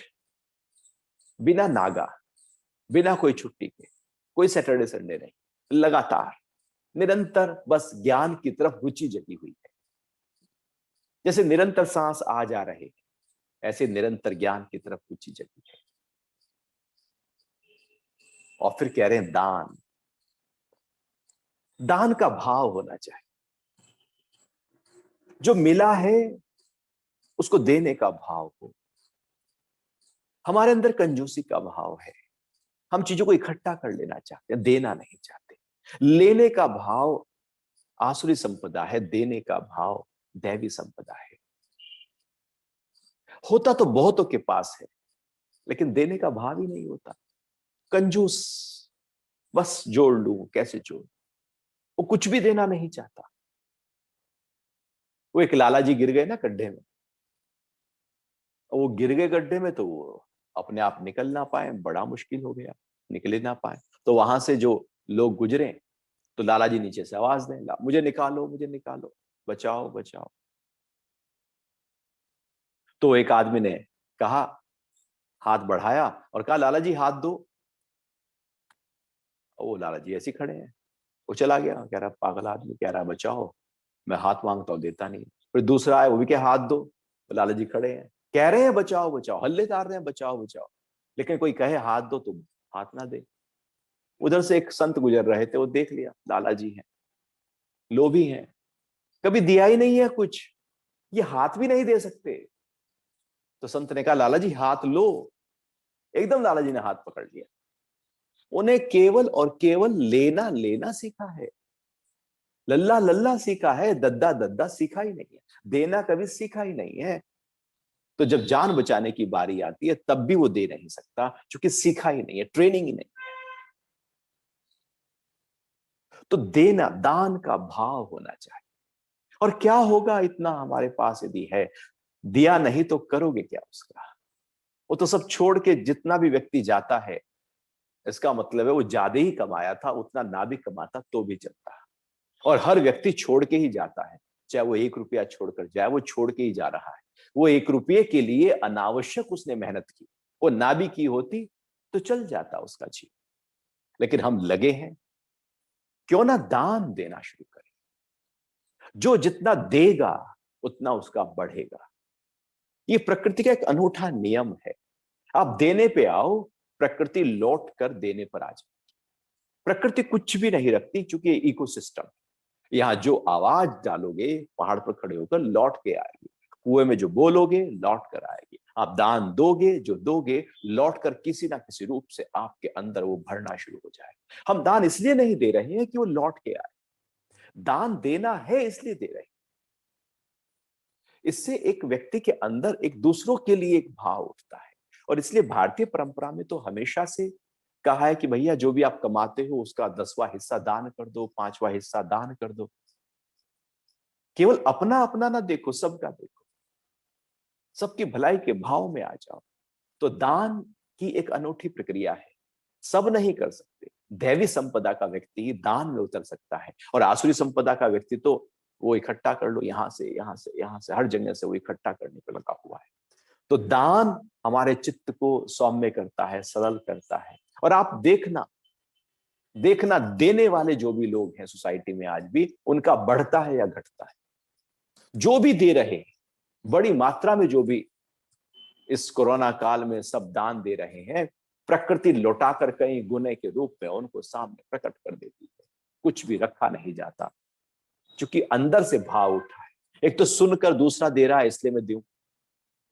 बिना नागा, बिना कोई छुट्टी के, कोई सैटरडे संडे नहीं, लगातार निरंतर बस ज्ञान की तरफ रुचि जगी हुई है। जैसे निरंतर सांस आ जा रहे हैं, ऐसे निरंतर ज्ञान की तरफ रुचि जगी है। और फिर कह रहे हैं दान, दान का भाव होना चाहिए। जो मिला है उसको देने का भाव हो। हमारे अंदर कंजूसी का भाव है, हम चीजों को इकट्ठा कर लेना चाहते हैं, देना नहीं चाहते। लेने का भाव आसुरी संपदा है, देने का भाव दैवी संपदा है। होता तो बहुतों के पास है, लेकिन देने का भाव ही नहीं होता। कंजूस, बस जोड़ लूं, कैसे जोड़, वो कुछ भी देना नहीं चाहता। वो एक लाला जी गिर गए ना गड्ढे में, वो गिर गए गड्ढे में तो वो अपने आप निकल ना पाए, बड़ा मुश्किल हो गया, निकले ना पाए। तो वहां से जो लोग गुजरे तो लाला जी नीचे से आवाज दें, मुझे निकालो, मुझे निकालो, बचाओ बचाओ। तो एक आदमी ने कहा, हाथ बढ़ाया और कहा लाला जी हाथ दो। वो लाला जी ऐसे खड़े हैं, वो चला गया, कह रहा पागल आदमी, कह रहा बचाओ, मैं हाथ मांगता हूं देता नहीं। फिर दूसरा आया, वो भी क्या हाथ दो, तो लाला जी खड़े हैं, कह रहे हैं बचाओ बचाओ, हल्ले तार रहे हैं बचाओ बचाओ, लेकिन कोई कहे हाथ दो तो हाथ ना दे। उधर से एक संत गुजर रहे थे, वो देख लिया लाला जी हैं, लोभी हैं, कभी दिया ही नहीं है कुछ, ये हाथ भी नहीं दे सकते। तो संत ने कहा लाला जी हाथ लो। एकदम लाला जी ने हाथ पकड़ लिया। उन्हें केवल और केवल लेना लेना सीखा है, लल्ला लल्ला सीखा है, दद्दा दद्दा सीखा ही नहीं है, देना कभी सीखा ही नहीं है। तो जब जान बचाने की बारी आती है तब भी वो दे नहीं सकता, क्योंकि सीखा ही नहीं है, ट्रेनिंग ही नहीं। तो देना, दान का भाव होना चाहिए। और क्या होगा, इतना हमारे पास यदि है, दिया नहीं तो करोगे क्या उसका। वो तो सब छोड़ के जितना भी व्यक्ति जाता है, इसका मतलब है वो ज्यादा ही कमाया था, उतना ना भी कमाता तो भी चलता है। और हर व्यक्ति छोड़ के ही जाता है, चाहे वो 1 रुपया छोड़कर जाए, वो छोड़ के ही जा रहा है। वो 1 रुपये के लिए अनावश्यक उसने मेहनत की, वो ना भी की होती तो चल जाता उसका जीवन। लेकिन हम लगे हैं, क्यों ना दान देना शुरू करें। जो जितना देगा उतना उसका बढ़ेगा। ये प्रकृति का एक अनूठा नियम है। आप देने पे आओ, प्रकृति लौट कर देने पर आ जाए। प्रकृति कुछ भी नहीं रखती, क्योंकि इकोसिस्टम, यहां जो आवाज डालोगे पहाड़ पर खड़े होकर लौट के आएगी, कुएं में जो बोलोगे लौट कर आएगी, आप दान दोगे जो दोगे लौट कर किसी ना किसी रूप से आपके अंदर वो भरना शुरू हो जाए। हम दान इसलिए नहीं दे रहे हैं कि वो लौट के आए, दान देना है इसलिए दे रहे हैं। इससे एक व्यक्ति के अंदर एक दूसरों के लिए एक भाव उठता है। और इसलिए भारतीय परंपरा में तो हमेशा से कहा है कि भैया जो भी आप कमाते हो उसका 10वां हिस्सा दान कर दो, 5वां हिस्सा दान कर दो। केवल अपना अपना ना देखो, सबका देखो, सबकी भलाई के भाव में आ जाओ। तो दान की एक अनूठी प्रक्रिया है, सब नहीं कर सकते। दैवी संपदा का व्यक्ति ही दान में उतर सकता है, और आसुरी संपदा का व्यक्ति तो वो इकट्ठा कर लो, यहां से यहां से यहां से, हर जगह से वो इकट्ठा करने पर लगा हुआ है। तो दान हमारे चित्त को सौम्य करता है, सरल करता है। और आप देखना देखना देने वाले जो भी लोग हैं सोसाइटी में आज भी, उनका बढ़ता है या घटता है। जो भी दे रहे हैं बड़ी मात्रा में, जो भी इस कोरोना काल में सब दान दे रहे हैं, प्रकृति लौटाकर कई गुने के रूप में उनको सामने प्रकट कर देती है। कुछ भी रखा नहीं जाता, क्योंकि अंदर से भाव उठा है। एक तो सुनकर दूसरा दे रहा है इसलिए मैं दूं,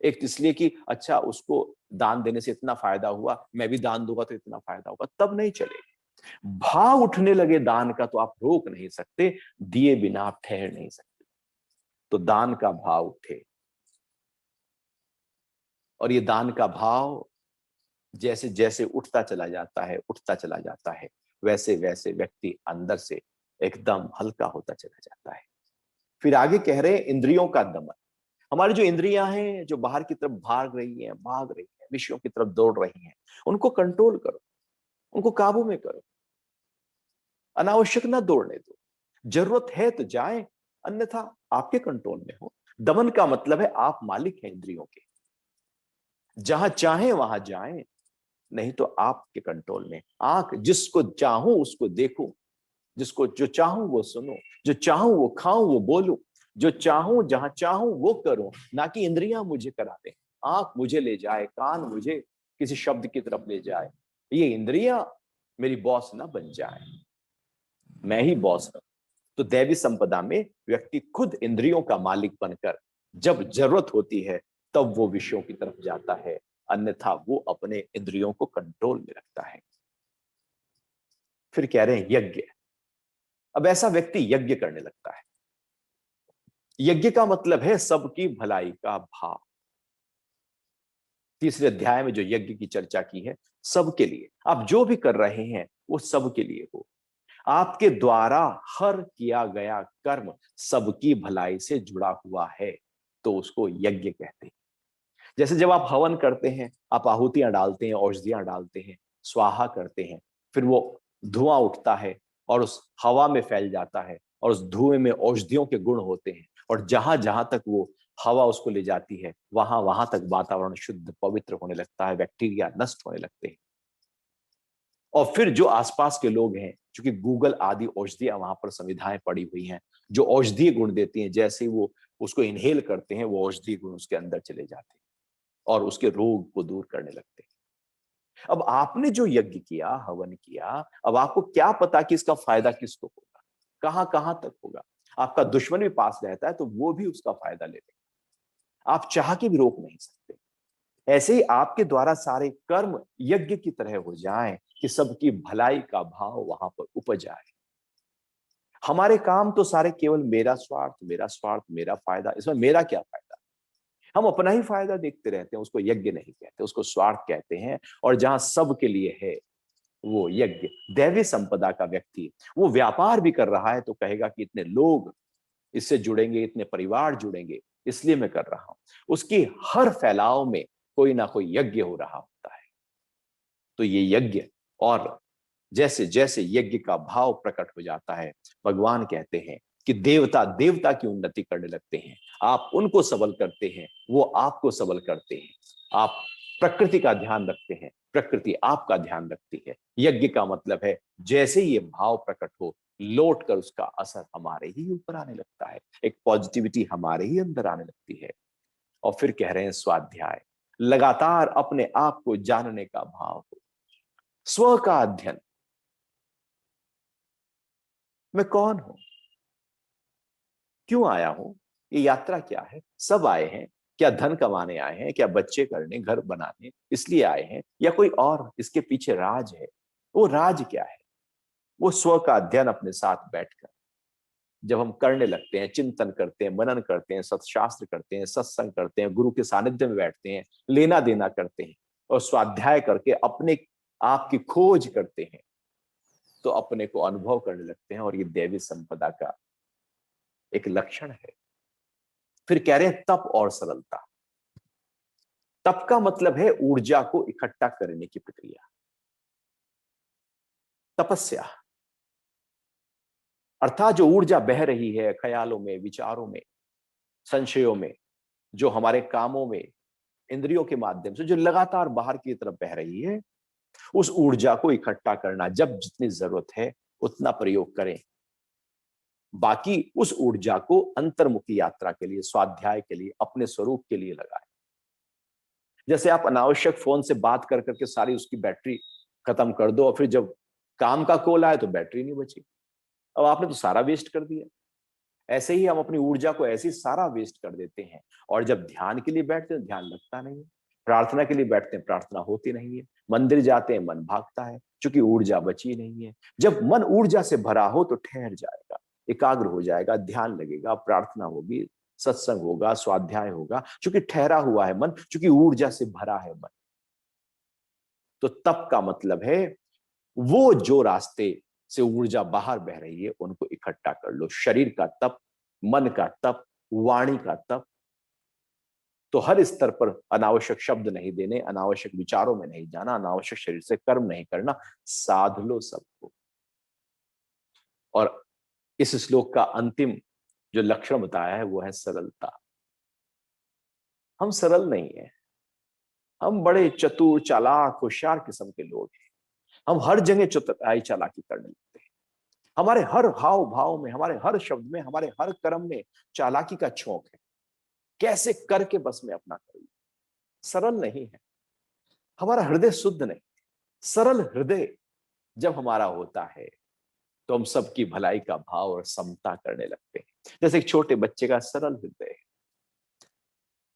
एक इसलिए कि अच्छा उसको दान देने से इतना फायदा हुआ, मैं भी दान दूंगा तो इतना फायदा होगा, तब नहीं चलेगा। भाव उठने लगे दान का तो आप रोक नहीं सकते, दिए बिना आप ठहर नहीं सकते। तो दान का भाव उठे, और ये दान का भाव जैसे जैसे उठता चला जाता है, उठता चला जाता है, वैसे वैसे व्यक्ति अंदर से एकदम हल्का होता चला जाता है। फिर आगे कह रहे हैं इंद्रियों का दमन। हमारी जो इंद्रियां हैं, जो बाहर की तरफ भाग रही हैं, विषयों की तरफ दौड़ रही हैं, उनको कंट्रोल करो, उनको काबू में करो, अनावश्यक ना दौड़ने दो। जरूरत है तो जाए, अन्यथा आपके कंट्रोल में हो। दमन का मतलब है आप मालिक हैं इंद्रियों के, जहां चाहे वहां जाएं, नहीं तो आपके कंट्रोल में। आंख जिसको चाहूं उसको देखूं, जिसको जो चाहूं वो सुनो, जो चाहूं वो खाऊं वो बोलूं, जो चाहूं जहां चाहूं वो करूं, ना कि इंद्रियां मुझे करा दें। आंख मुझे ले जाए, कान मुझे किसी शब्द की तरफ ले जाए, ये इंद्रियां मेरी बॉस ना बन जाए, मैं ही बॉस हूं। तो दैवी संपदा में व्यक्ति खुद इंद्रियों का मालिक बनकर जब जरूरत होती है तब वो विषयों की तरफ जाता है, अन्यथा वो अपने इंद्रियों को कंट्रोल में रखता है। फिर कह रहे हैं यज्ञ। अब ऐसा व्यक्ति यज्ञ करने लगता है। यज्ञ का मतलब है सबकी भलाई का भाव। तीसरे अध्याय में जो यज्ञ की चर्चा की है, सबके लिए आप जो भी कर रहे हैं वो सबके लिए हो। आपके द्वारा हर किया गया कर्म सबकी भलाई से जुड़ा हुआ है, तो उसको यज्ञ कहते हैं। जैसे जब आप हवन करते हैं, आप आहुतियां डालते हैं, औषधियां डालते हैं, स्वाहा करते हैं, फिर वो धुआं उठता है और उस हवा में फैल जाता है, और उस धुएं में औषधियों के गुण होते हैं, और जहां जहां तक वो हवा उसको ले जाती है, वहां वहां तक वातावरण शुद्ध पवित्र होने लगता है, बैक्टीरिया नष्ट होने लगते हैं। और फिर जो आसपास के लोग हैं, क्योंकि गूगल आदि औषधियां वहां पर संविधाएं पड़ी हुई हैं जो औषधीय गुण देती हैं, जैसे ही वो उसको इनहेल करते हैं, वो औषधीय गुण उसके अंदर चले जाते हैं और उसके रोग को दूर करने लगते हैं। अब आपने जो यज्ञ किया, हवन किया, अब आपको क्या पता कि इसका फायदा किसको होगा, कहां कहां तक होगा। आपका दुश्मन भी पास रहता है तो वो भी उसका फायदा ले लेगा, आप चाह के भी रोक नहीं सकते। ऐसे ही आपके द्वारा सारे कर्म यज्ञ की तरह हो जाएं कि सबकी भलाई का भाव वहां पर उपज आए। हमारे काम तो सारे केवल मेरा स्वार्थ, मेरा स्वार्थ, मेरा फायदा, इसमें मेरा क्या फायदा। हम अपना ही फायदा देखते रहते हैं, उसको यज्ञ नहीं कहते, उसको स्वार्थ कहते हैं। और जहां सबके लिए है वो यज्ञ। दैवी संपदा का व्यक्ति वो व्यापार भी कर रहा है तो कहेगा कि इतने लोग इससे जुड़ेंगे, इतने परिवार जुड़ेंगे, इसलिए मैं कर रहा हूं। उसकी हर फैलाव में कोई ना कोई यज्ञ हो रहा होता है। तो ये यज्ञ, और जैसे जैसे यज्ञ का भाव प्रकट हो जाता है, भगवान कहते हैं कि देवता देवता की उन्नति करने लगते हैं। आप उनको सबल करते हैं, वो आपको सबल करते हैं। आप प्रकृति का ध्यान रखते हैं, प्रकृति आपका ध्यान रखती है। यज्ञ का मतलब है जैसे ये भाव प्रकट हो, लौट कर उसका असर हमारे ही ऊपर आने लगता है, एक पॉजिटिविटी हमारे ही अंदर आने लगती है। और फिर कह रहे हैं स्वाध्याय, लगातार अपने आप को जानने का भाव हो, स्व का अध्ययन। मैं कौन हूं, क्यों आया हूं, ये यात्रा क्या है। सब आए हैं, क्या धन कमाने आए हैं, क्या बच्चे करने, घर बनाने इसलिए आए हैं, या कोई और इसके पीछे राज है। वो राज क्या है, वो स्व का अध्ययन अपने साथ बैठकर जब हम करने लगते हैं, चिंतन करते हैं, मनन करते हैं, सत्शास्त्र करते हैं, सत्संग करते हैं, गुरु के सानिध्य में बैठते हैं, लेना देना करते हैं और स्वाध्याय करके अपने आप की खोज करते हैं, तो अपने को अनुभव करने लगते हैं। और ये दैवी संपदा का एक लक्षण है। फिर कह रहे हैं तप और सरलता। तप का मतलब है ऊर्जा को इकट्ठा करने की प्रक्रिया, तपस्या। अर्थात जो ऊर्जा बह रही है ख्यालों में, विचारों में, संशयों में, जो हमारे कामों में इंद्रियों के माध्यम से जो लगातार बाहर की तरफ बह रही है, उस ऊर्जा को इकट्ठा करना। जब जितनी जरूरत है उतना प्रयोग करें, बाकी उस ऊर्जा को अंतर्मुखी यात्रा के लिए, स्वाध्याय के लिए, अपने स्वरूप के लिए लगाएं। जैसे आप अनावश्यक फोन से बात कर करके सारी उसकी बैटरी खत्म कर दो, और फिर जब काम का कॉल आए तो बैटरी नहीं बची, अब आपने तो सारा वेस्ट कर दिया। ऐसे ही हम अपनी ऊर्जा को ऐसे ही सारा वेस्ट कर देते हैं। और जब ध्यान के लिए बैठते हैं ध्यान लगता नहीं है, प्रार्थना के लिए बैठते हैं प्रार्थना होती नहीं है, मंदिर जाते हैं मन भागता है, क्योंकि ऊर्जा बची नहीं है। जब मन ऊर्जा से भरा हो तो ठहर जाएगा, एकाग्र हो जाएगा, ध्यान लगेगा, प्रार्थना होगी, सत्संग होगा, स्वाध्याय होगा, क्योंकि ठहरा हुआ है मन, क्योंकि ऊर्जा से भरा है मन। तो तप का मतलब है वो जो रास्ते से ऊर्जा बाहर बह रही है उनको इकट्ठा कर लो। शरीर का तप, मन का तप, वाणी का तप। तो हर स्तर पर अनावश्यक शब्द नहीं देने, अनावश्यक विचारों में नहीं जाना, अनावश्यक शरीर से कर्म नहीं करना, साध लो सबको। और इस श्लोक का अंतिम जो लक्षण बताया है वो है सरलता। हम सरल नहीं है, हम बड़े चतुर, चालाक, होशियार किस्म के लोग हैं। हम हर जगह चतुराई चालाकी करने लगते हैं। हमारे हर हाव भाव में, हमारे हर शब्द में, हमारे हर कर्म में चालाकी का छौंक है। कैसे करके बस में अपना करिए। सरल नहीं है, हमारा हृदय शुद्ध नहीं। सरल हृदय जब हमारा होता है तो हम सबकी भलाई का भाव और समता करने लगते हैं। जैसे एक छोटे बच्चे का सरल हृदय है।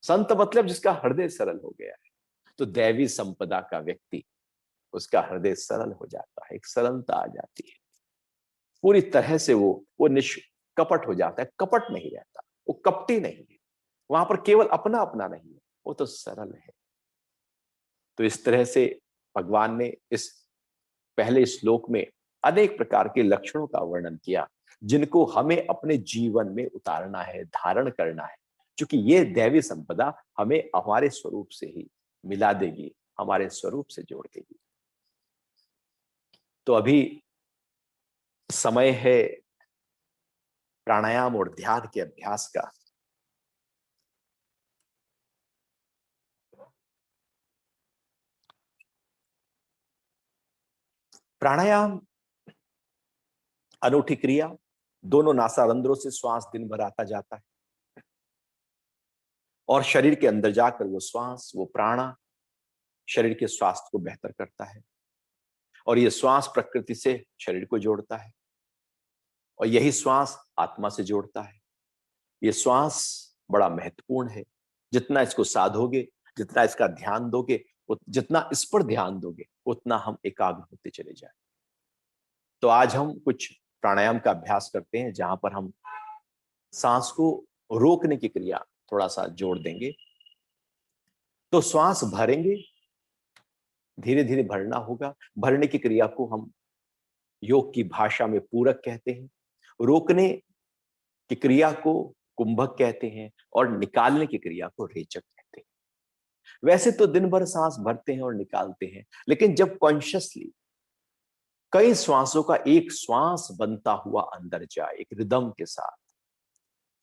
संत मतलब जिसका हृदय सरल हो गया है। तो दैवी संपदा का व्यक्ति, उसका हृदय सरल हो जाता है, एक सरलता आ जाती है। पूरी तरह से वो निष्कपट हो जाता है, कपट नहीं रहता, वो कपटी नहीं है, वहां पर केवल अपना अपना नहीं है, वो तो सरल है। तो इस तरह से भगवान ने इस पहले श्लोक में अनेक प्रकार के लक्षणों का वर्णन किया, जिनको हमें अपने जीवन में उतारना है, धारण करना है, क्योंकि ये दैवी संपदा हमें हमारे स्वरूप से ही मिला देगी, हमारे स्वरूप से जोड़ देगी। तो अभी समय है प्राणायाम और ध्यान के अभ्यास का। प्राणायाम अनूठी क्रिया, दोनों नासारंध्रों से श्वास दिन भर आता जाता है और शरीर के अंदर जाकर वो श्वास, वो प्राणा शरीर के स्वास्थ्य को बेहतर करता है। और ये श्वास प्रकृति से शरीर को जोड़ता है और यही श्वास आत्मा से जोड़ता है। ये श्वास बड़ा महत्वपूर्ण है। जितना इसको साधोगे, जितना इसका ध्यान दोगे, जितना इस पर ध्यान दोगे, उतना हम एकाग्र होते चले जाएं। तो आज हम कुछ प्राणायाम का अभ्यास करते हैं जहां पर हम सांस को रोकने की क्रिया थोड़ा सा जोड़ देंगे। तो श्वास भरेंगे, धीरे धीरे भरना होगा। भरने की क्रिया को हम योग की भाषा में पूरक कहते हैं, रोकने की क्रिया को कुंभक कहते हैं और निकालने की क्रिया को रेचक कहते हैं। वैसे तो दिन भर सांस भरते हैं और निकालते हैं, लेकिन जब कॉन्शियसली कई श्वासों का एक श्वास बनता हुआ अंदर जाए एक रिदम के साथ,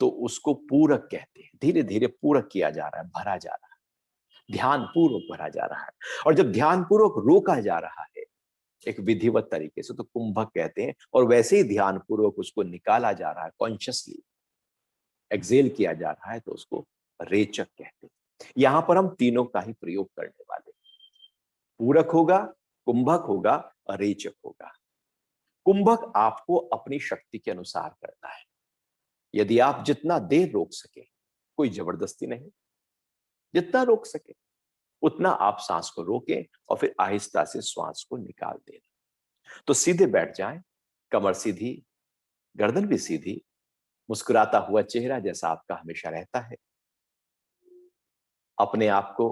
तो उसको पूरक कहते हैं। धीरे धीरे पूरक किया जा रहा है, भरा जा रहा है, ध्यान पूर्वक भरा जा रहा है। और जब ध्यान पूर्वक रोका जा रहा है एक विधिवत तरीके से, तो कुंभक कहते हैं। और वैसे ही ध्यान पूर्वक उसको निकाला जा रहा है, कॉन्शियसली एक्सेल किया जा रहा है, तो उसको रेचक कहते हैं। यहां पर हम तीनों का ही प्रयोग करने वाले, पूरक होगा, कुंभक होगा और रेचक होगा। कुंभक आपको अपनी शक्ति के अनुसार करना है। यदि आप जितना देर रोक सके, कोई जबरदस्ती नहीं, जितना रोक सके उतना आप सांस को रोकें और फिर आहिस्ता से श्वास को निकाल देना। तो सीधे बैठ जाएं, कमर सीधी, गर्दन भी सीधी, मुस्कुराता हुआ चेहरा जैसा आपका हमेशा रहता है। अपने आप को,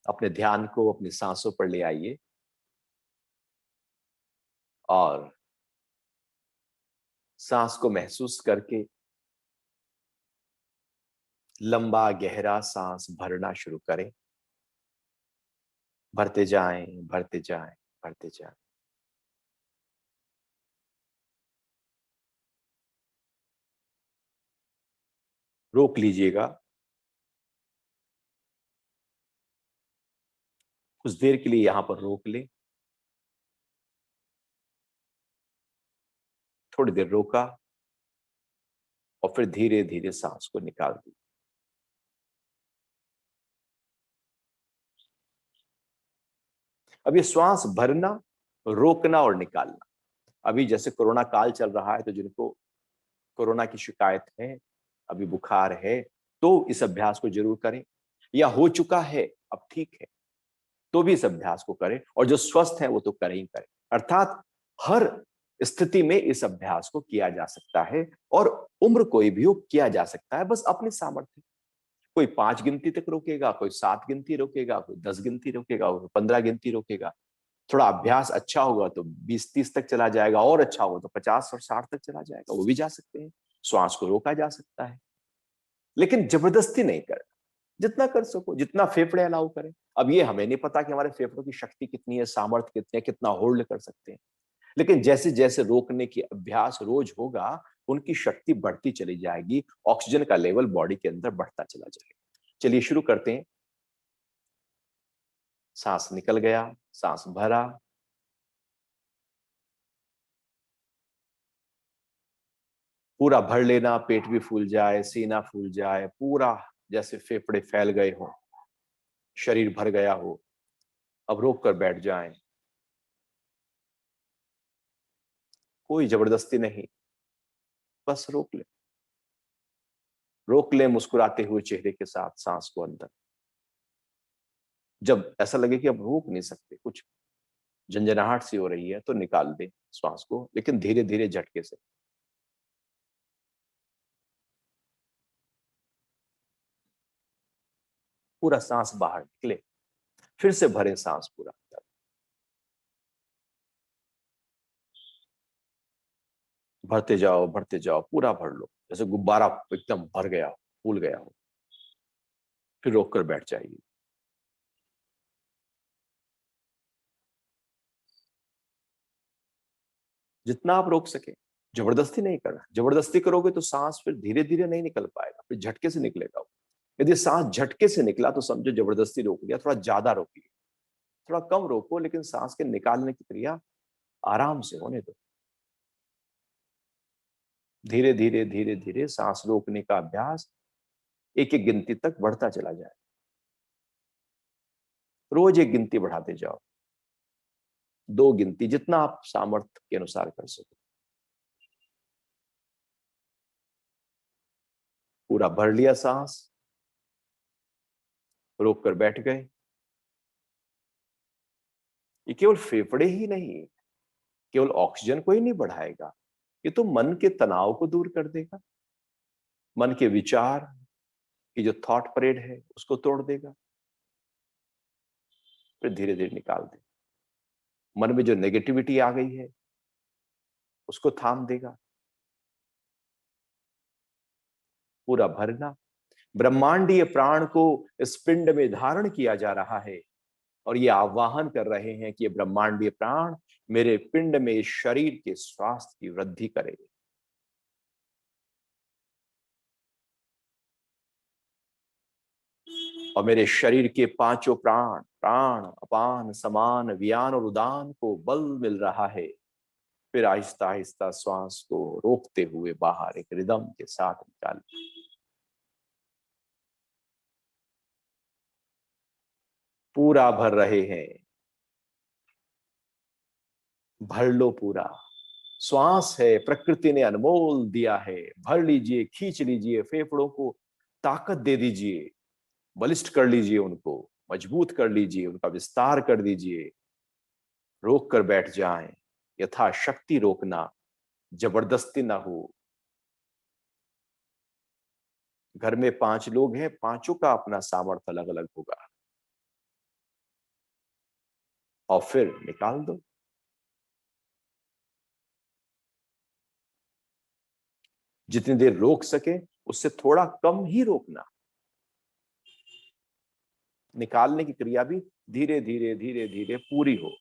अपने ध्यान को अपनी सांसों पर ले आइए और सांस को महसूस करके लंबा गहरा सांस भरना शुरू करें। भरते जाएं, भरते जाएं, भरते जाएं। रोक लीजिएगा, कुछ देर के लिए यहां पर रोक ले। थोड़ी देर रोका और फिर धीरे धीरे सांस को निकाल दी। अब ये श्वास भरना, रोकना और निकालना, अभी जैसे कोरोना काल चल रहा है, तो जिनको कोरोना की शिकायत है, अभी बुखार है, तो इस अभ्यास को जरूर करें। या हो चुका है, अब ठीक है, तो भी इस अभ्यास को करें। और जो स्वस्थ है वो तो करें ही करें। अर्थात हर स्थिति में इस अभ्यास को किया जा सकता है और उम्र कोई भी हो किया जा सकता है, बस अपनी सामर्थ्य। कोई 5 गिनती तक रोकेगा, कोई 7 गिनती रोकेगा, कोई 10 गिनती रोकेगा, कोई 15 गिनती रोकेगा। थोड़ा अभ्यास अच्छा होगा तो 20-30 तक चला जाएगा, और अच्छा होगा तो 50 और 60 तक चला जाएगा, वो भी जा सकते हैं। श्वास को रोका जा सकता है, लेकिन जबरदस्ती नहीं करना। जितना कर सको, जितना फेफड़े अलाउ करें। अब ये हमें नहीं पता कि हमारे फेफड़ों की शक्ति कितनी है, सामर्थ्य कितनी है, कितना होल्ड कर सकते हैं, लेकिन जैसे जैसे रोकने की अभ्यास रोज होगा, उनकी शक्ति बढ़ती चली जाएगी, ऑक्सीजन का लेवल बॉडी के अंदर बढ़ता चला जाएगा। चलिए शुरू करते हैं। सांस निकल गया, सांस भरा, पूरा भर लेना, पेट भी फूल जाए, सीना फूल जाए, पूरा जैसे फेफड़े फैल गए हो, शरीर भर गया हो। अब रोक कर बैठ जाएं, कोई जबरदस्ती नहीं, बस रोक ले। रोक ले मुस्कुराते हुए चेहरे के साथ सांस को अंदर। जब ऐसा लगे कि अब रोक नहीं सकते, कुछ झंझनाहट सी हो रही है, तो निकाल दे श्वास को, लेकिन धीरे धीरे झटके से। पूरा सांस बाहर निकले, फिर से भरे सांस पूरा अंदर। भरते जाओ, पूरा भर लो, जैसे गुब्बारा एकदम भर गया हो, फूल गया हो। फिर रोक कर बैठ जाइए। जितना आप रोक सके, जबरदस्ती नहीं करना। जबरदस्ती करोगे तो सांस फिर धीरे धीरे नहीं निकल पाएगा, फिर झटके से निकलेगा वो। यदि सांस झटके से निकला तो समझो जबरदस्ती रोक लिया। थोड़ा ज्यादा रोकिए, थोड़ा कम रोको, लेकिन सांस के निकालने की क्रिया आराम से होने दो। धीरे धीरे धीरे धीरे सांस रोकने का अभ्यास एक एक गिनती तक बढ़ता चला जाए। रोज एक गिनती बढ़ाते जाओ, 2 गिनती, जितना आप सामर्थ्य के अनुसार कर सको। पूरा भर लिया सांस, रोक कर बैठ गए। ये केवल फेफड़े ही नहीं, केवल ऑक्सीजन को ही नहीं बढ़ाएगा, ये तो मन के तनाव को दूर कर देगा। मन के विचार की जो थॉट परेड है उसको तोड़ देगा। फिर धीरे धीरे निकाल दे। मन में जो नेगेटिविटी आ गई है उसको थाम देगा। पूरा भरना, ब्रह्मांडीय प्राण को इस पिंड में धारण किया जा रहा है और ये आह्वान कर रहे हैं कि ये ब्रह्मांडीय प्राण मेरे पिंड में इस शरीर के स्वास्थ्य की वृद्धि करे। और मेरे शरीर के पांचों प्राण, प्राण, अपान, समान, व्यान और उदान को बल मिल रहा है। फिर आहिस्ता आहिस्ता श्वास को रोकते हुए बाहर एक रिदम के साथ निकाल। पूरा भर रहे हैं, भर लो पूरा। श्वास है, प्रकृति ने अनमोल दिया है, भर लीजिए, खींच लीजिए, फेफड़ों को ताकत दे दीजिए, बलिष्ठ कर लीजिए, उनको मजबूत कर लीजिए, उनका विस्तार कर दीजिए। रोक कर बैठ जाएं, यथाशक्ति रोकना, जबरदस्ती ना हो। घर में 5 लोग हैं, पांचों का अपना सामर्थ्य अलग अलग होगा। और फिर निकाल दो। जितनी देर रोक सके उससे थोड़ा कम ही रोकना। निकालने की क्रिया भी धीरे धीरे धीरे धीरे पूरी हो।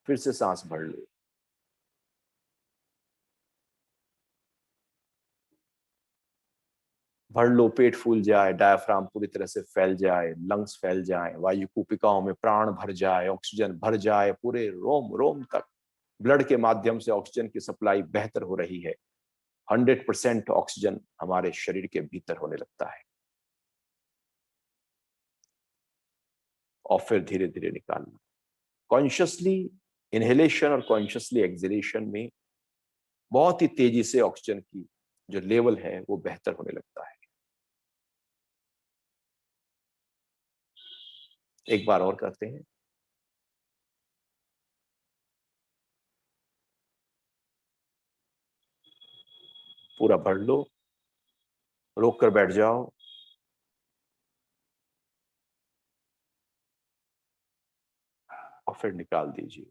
फिर से सांस भर लो। भर लो, पेट फूल जाए, डायफ्राम पूरी तरह से फैल जाए, लंग्स फैल जाए, वायु कूपिकाओं में प्राण भर जाए, ऑक्सीजन भर जाए पूरे रोम रोम तक। ब्लड के माध्यम से ऑक्सीजन की सप्लाई बेहतर हो रही है। 100% ऑक्सीजन हमारे शरीर के भीतर होने लगता है। और फिर धीरे धीरे निकालना। कॉन्शियसली इनहेलेशन और कॉन्शियसली एक्सहेलेशन में बहुत ही तेजी से ऑक्सीजन की जो लेवल है वो बेहतर होने लगता है। एक बार और करते हैं। पूरा भर लो, रोक कर बैठ जाओ। और फिर निकाल दीजिए।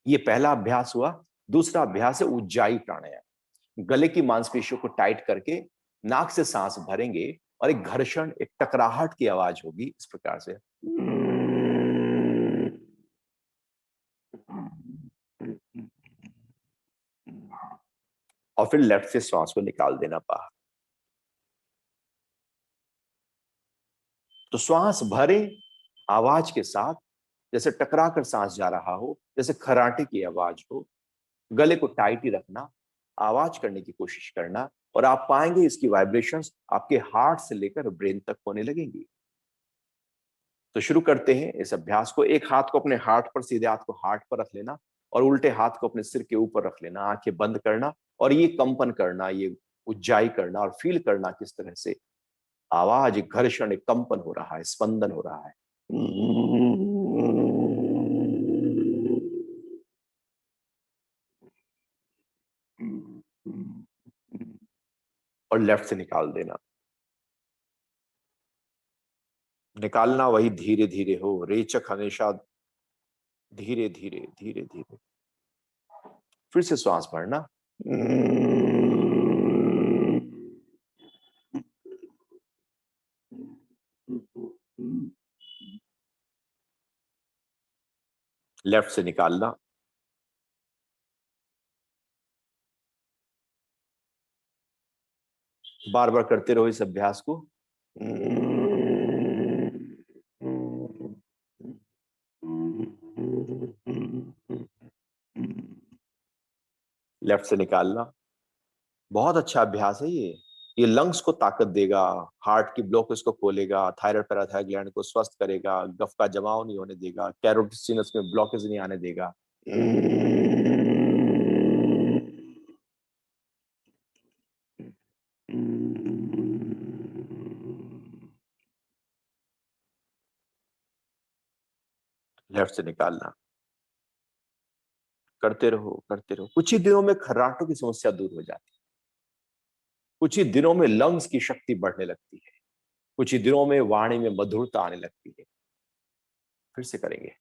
ये पहला अभ्यास हुआ। दूसरा अभ्यास है उज्जाई प्राणायाम। गले की मांसपेशियों को टाइट करके नाक से सांस भरेंगे और एक घर्षण, एक टकराहट की आवाज होगी इस प्रकार से। और फिर लेफ्ट से श्वास को निकाल देना बाहर। तो श्वास भरे आवाज के साथ, जैसे टकरा कर सांस जा रहा हो, जैसे खराटे की आवाज हो। गले को टाइट ही रखना, आवाज करने की कोशिश करना, और आप पाएंगे इसकी वाइब्रेशंस आपके हार्ट से लेकर ब्रेन तक होने लगेंगी। तो शुरू करते हैं इस अभ्यास को। एक हाथ को अपने हार्ट पर, सीधे हाथ को हार्ट पर रख लेना और उल्टे हाथ को अपने सिर के ऊपर रख लेना। आंखें बंद करना और ये कंपन करना, ये उज्जाई करना और फील करना किस तरह से आवाज, एक घर्षण, एक कंपन हो रहा है, स्पंदन हो रहा है। और लेफ्ट से निकाल देना। निकालना वही धीरे धीरे हो, रेचक हमेशा धीरे धीरे धीरे धीरे। फिर से श्वास भरना। लेफ्ट से निकालना। बार बार करते रहो इस अभ्यास को। लेफ्ट से निकालना। बहुत अच्छा अभ्यास है ये लंग्स को ताकत देगा, हार्ट की ब्लॉकेज को खोलेगा, थायराइड पैराथायराइड ग्लैंड को स्वस्थ करेगा, गफ का जमाव नहीं होने देगा, कैरोटिड सिनस में ब्लॉकेज नहीं आने देगा। लेफ्ट से निकालना। करते रहो करते रहो। कुछ ही दिनों में खर्राटों की समस्या दूर हो जाती है। कुछ ही दिनों में लंग्स की शक्ति बढ़ने लगती है। कुछ ही दिनों में वाणी में मधुरता आने लगती है। फिर से करेंगे।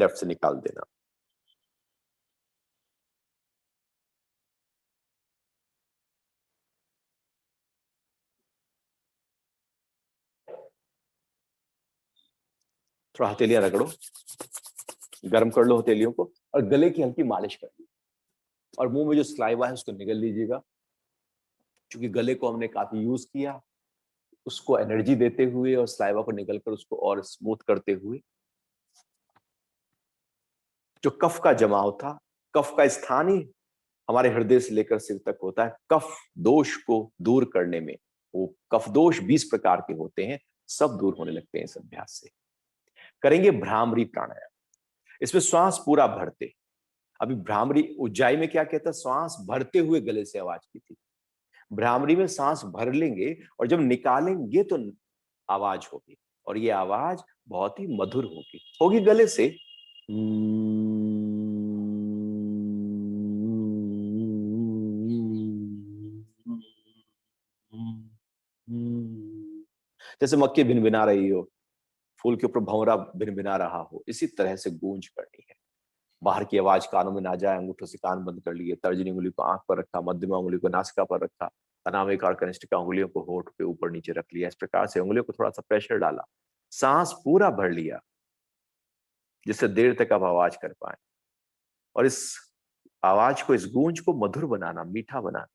लेफ्ट से निकाल देना। थोड़ा हथेलियां रगड़ो, गर्म कर लो हथेलियों को, और गले की हल्की मालिश कर लो, और मुंह में जो सलाइवा है उसको निगल लीजिएगा। क्योंकि गले को हमने काफी यूज किया, उसको एनर्जी देते हुए और सलाइवा को निगल कर उसको और स्मूथ करते हुए। जो कफ का जमाव था, कफ का स्थान ही हमारे हृदय से लेकर सिर तक होता है। कफ दोष को दूर करने में, वो कफ दोष 20 प्रकार के होते हैं, सब दूर होने लगते हैं इस अभ्यास से। करेंगे भ्रामरी प्राणायाम। इसमें श्वास पूरा भरते, अभी भ्रामरी उज्जाई में क्या कहता है, श्वास भरते हुए गले से आवाज की थी। भ्रामरी में सांस भर लेंगे और जब निकालेंगे तो आवाज होगी, और ये आवाज बहुत ही मधुर होगी, होगी गले से। जैसे मक्खी भिनभिना रही हो, फूल के ऊपर भंवरा भिनभिना रहा हो, इसी तरह से गूंज करनी है। बाहर की आवाज कानों में ना जाए, अंगूठों से कान बंद कर लिए, तर्जनी उंगली को आंख पर रखा, मध्यमा उंगली को नासिका पर रखा, अनामिका और कनिष्ठिका उंगलियों को होठ के ऊपर नीचे रख लिया। इस प्रकार से उंगलियों को थोड़ा सा प्रेशर डाला, सांस पूरा भर लिया, जिससे देर तक आप आवाज कर पाए। और इस आवाज को, इस गूंज को मधुर बनाना, मीठा बनाना।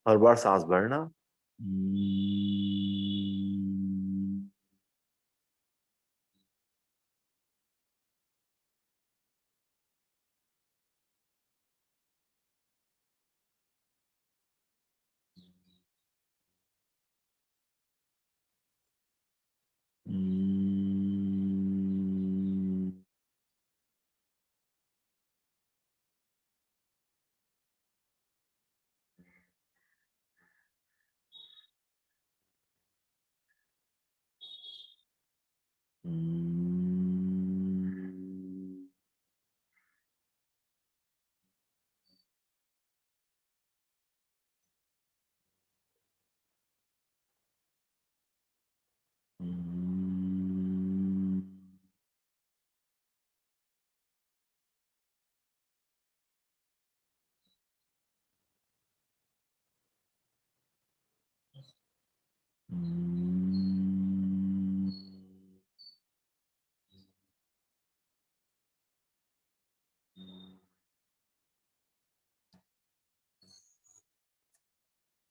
हर बार सांस भरना,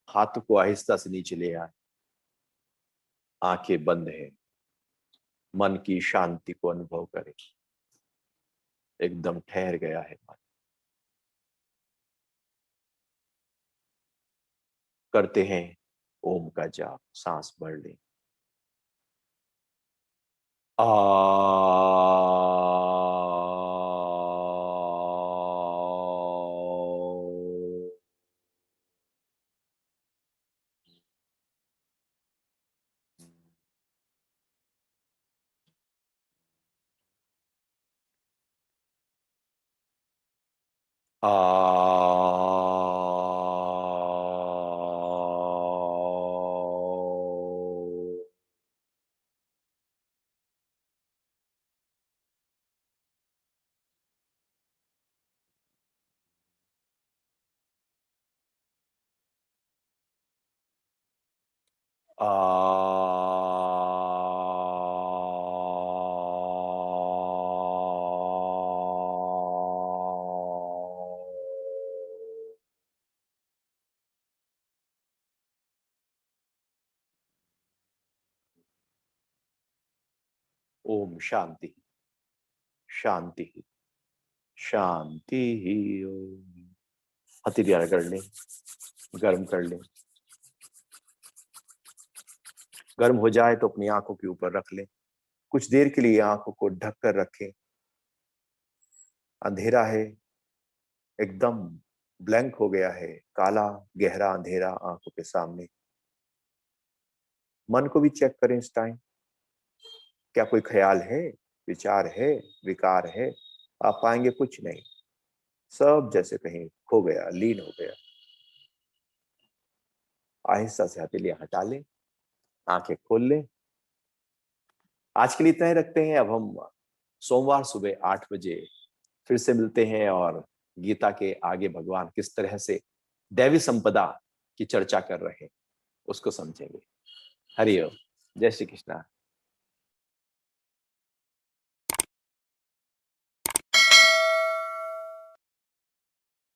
हाथ को आहिस्ता से नीचे ले आए, आंखें बंद है, मन की शांति को अनुभव करें। एकदम ठहर गया है मन। करते हैं ओम का जाप, सांस भर लें। आ ओम शांति, शांति, शांति। ओम। हथेलियां रगड़ लें, गर्म कर लें। गर्म हो जाए तो अपनी आंखों के ऊपर रख लें, कुछ देर के लिए आंखों को ढक कर रखें। अंधेरा है, एकदम ब्लैंक हो गया है, काला गहरा अंधेरा आंखों के सामने। मन को भी चेक करें इस टाइम, क्या कोई ख्याल है, विचार है, विकार है? आप पाएंगे कुछ नहीं, सब जैसे कहीं खो गया, लीन हो गया। आहिस्ता से हथेलियां हटा लें, आंखें खोल लें। आज के लिए इतना ही रखते हैं। अब हम सोमवार सुबह 8 बजे फिर से मिलते हैं और गीता के आगे भगवान किस तरह से दैवी संपदा की चर्चा कर रहे हैं उसको समझेंगे। हरि ओम। जय श्री कृष्णा।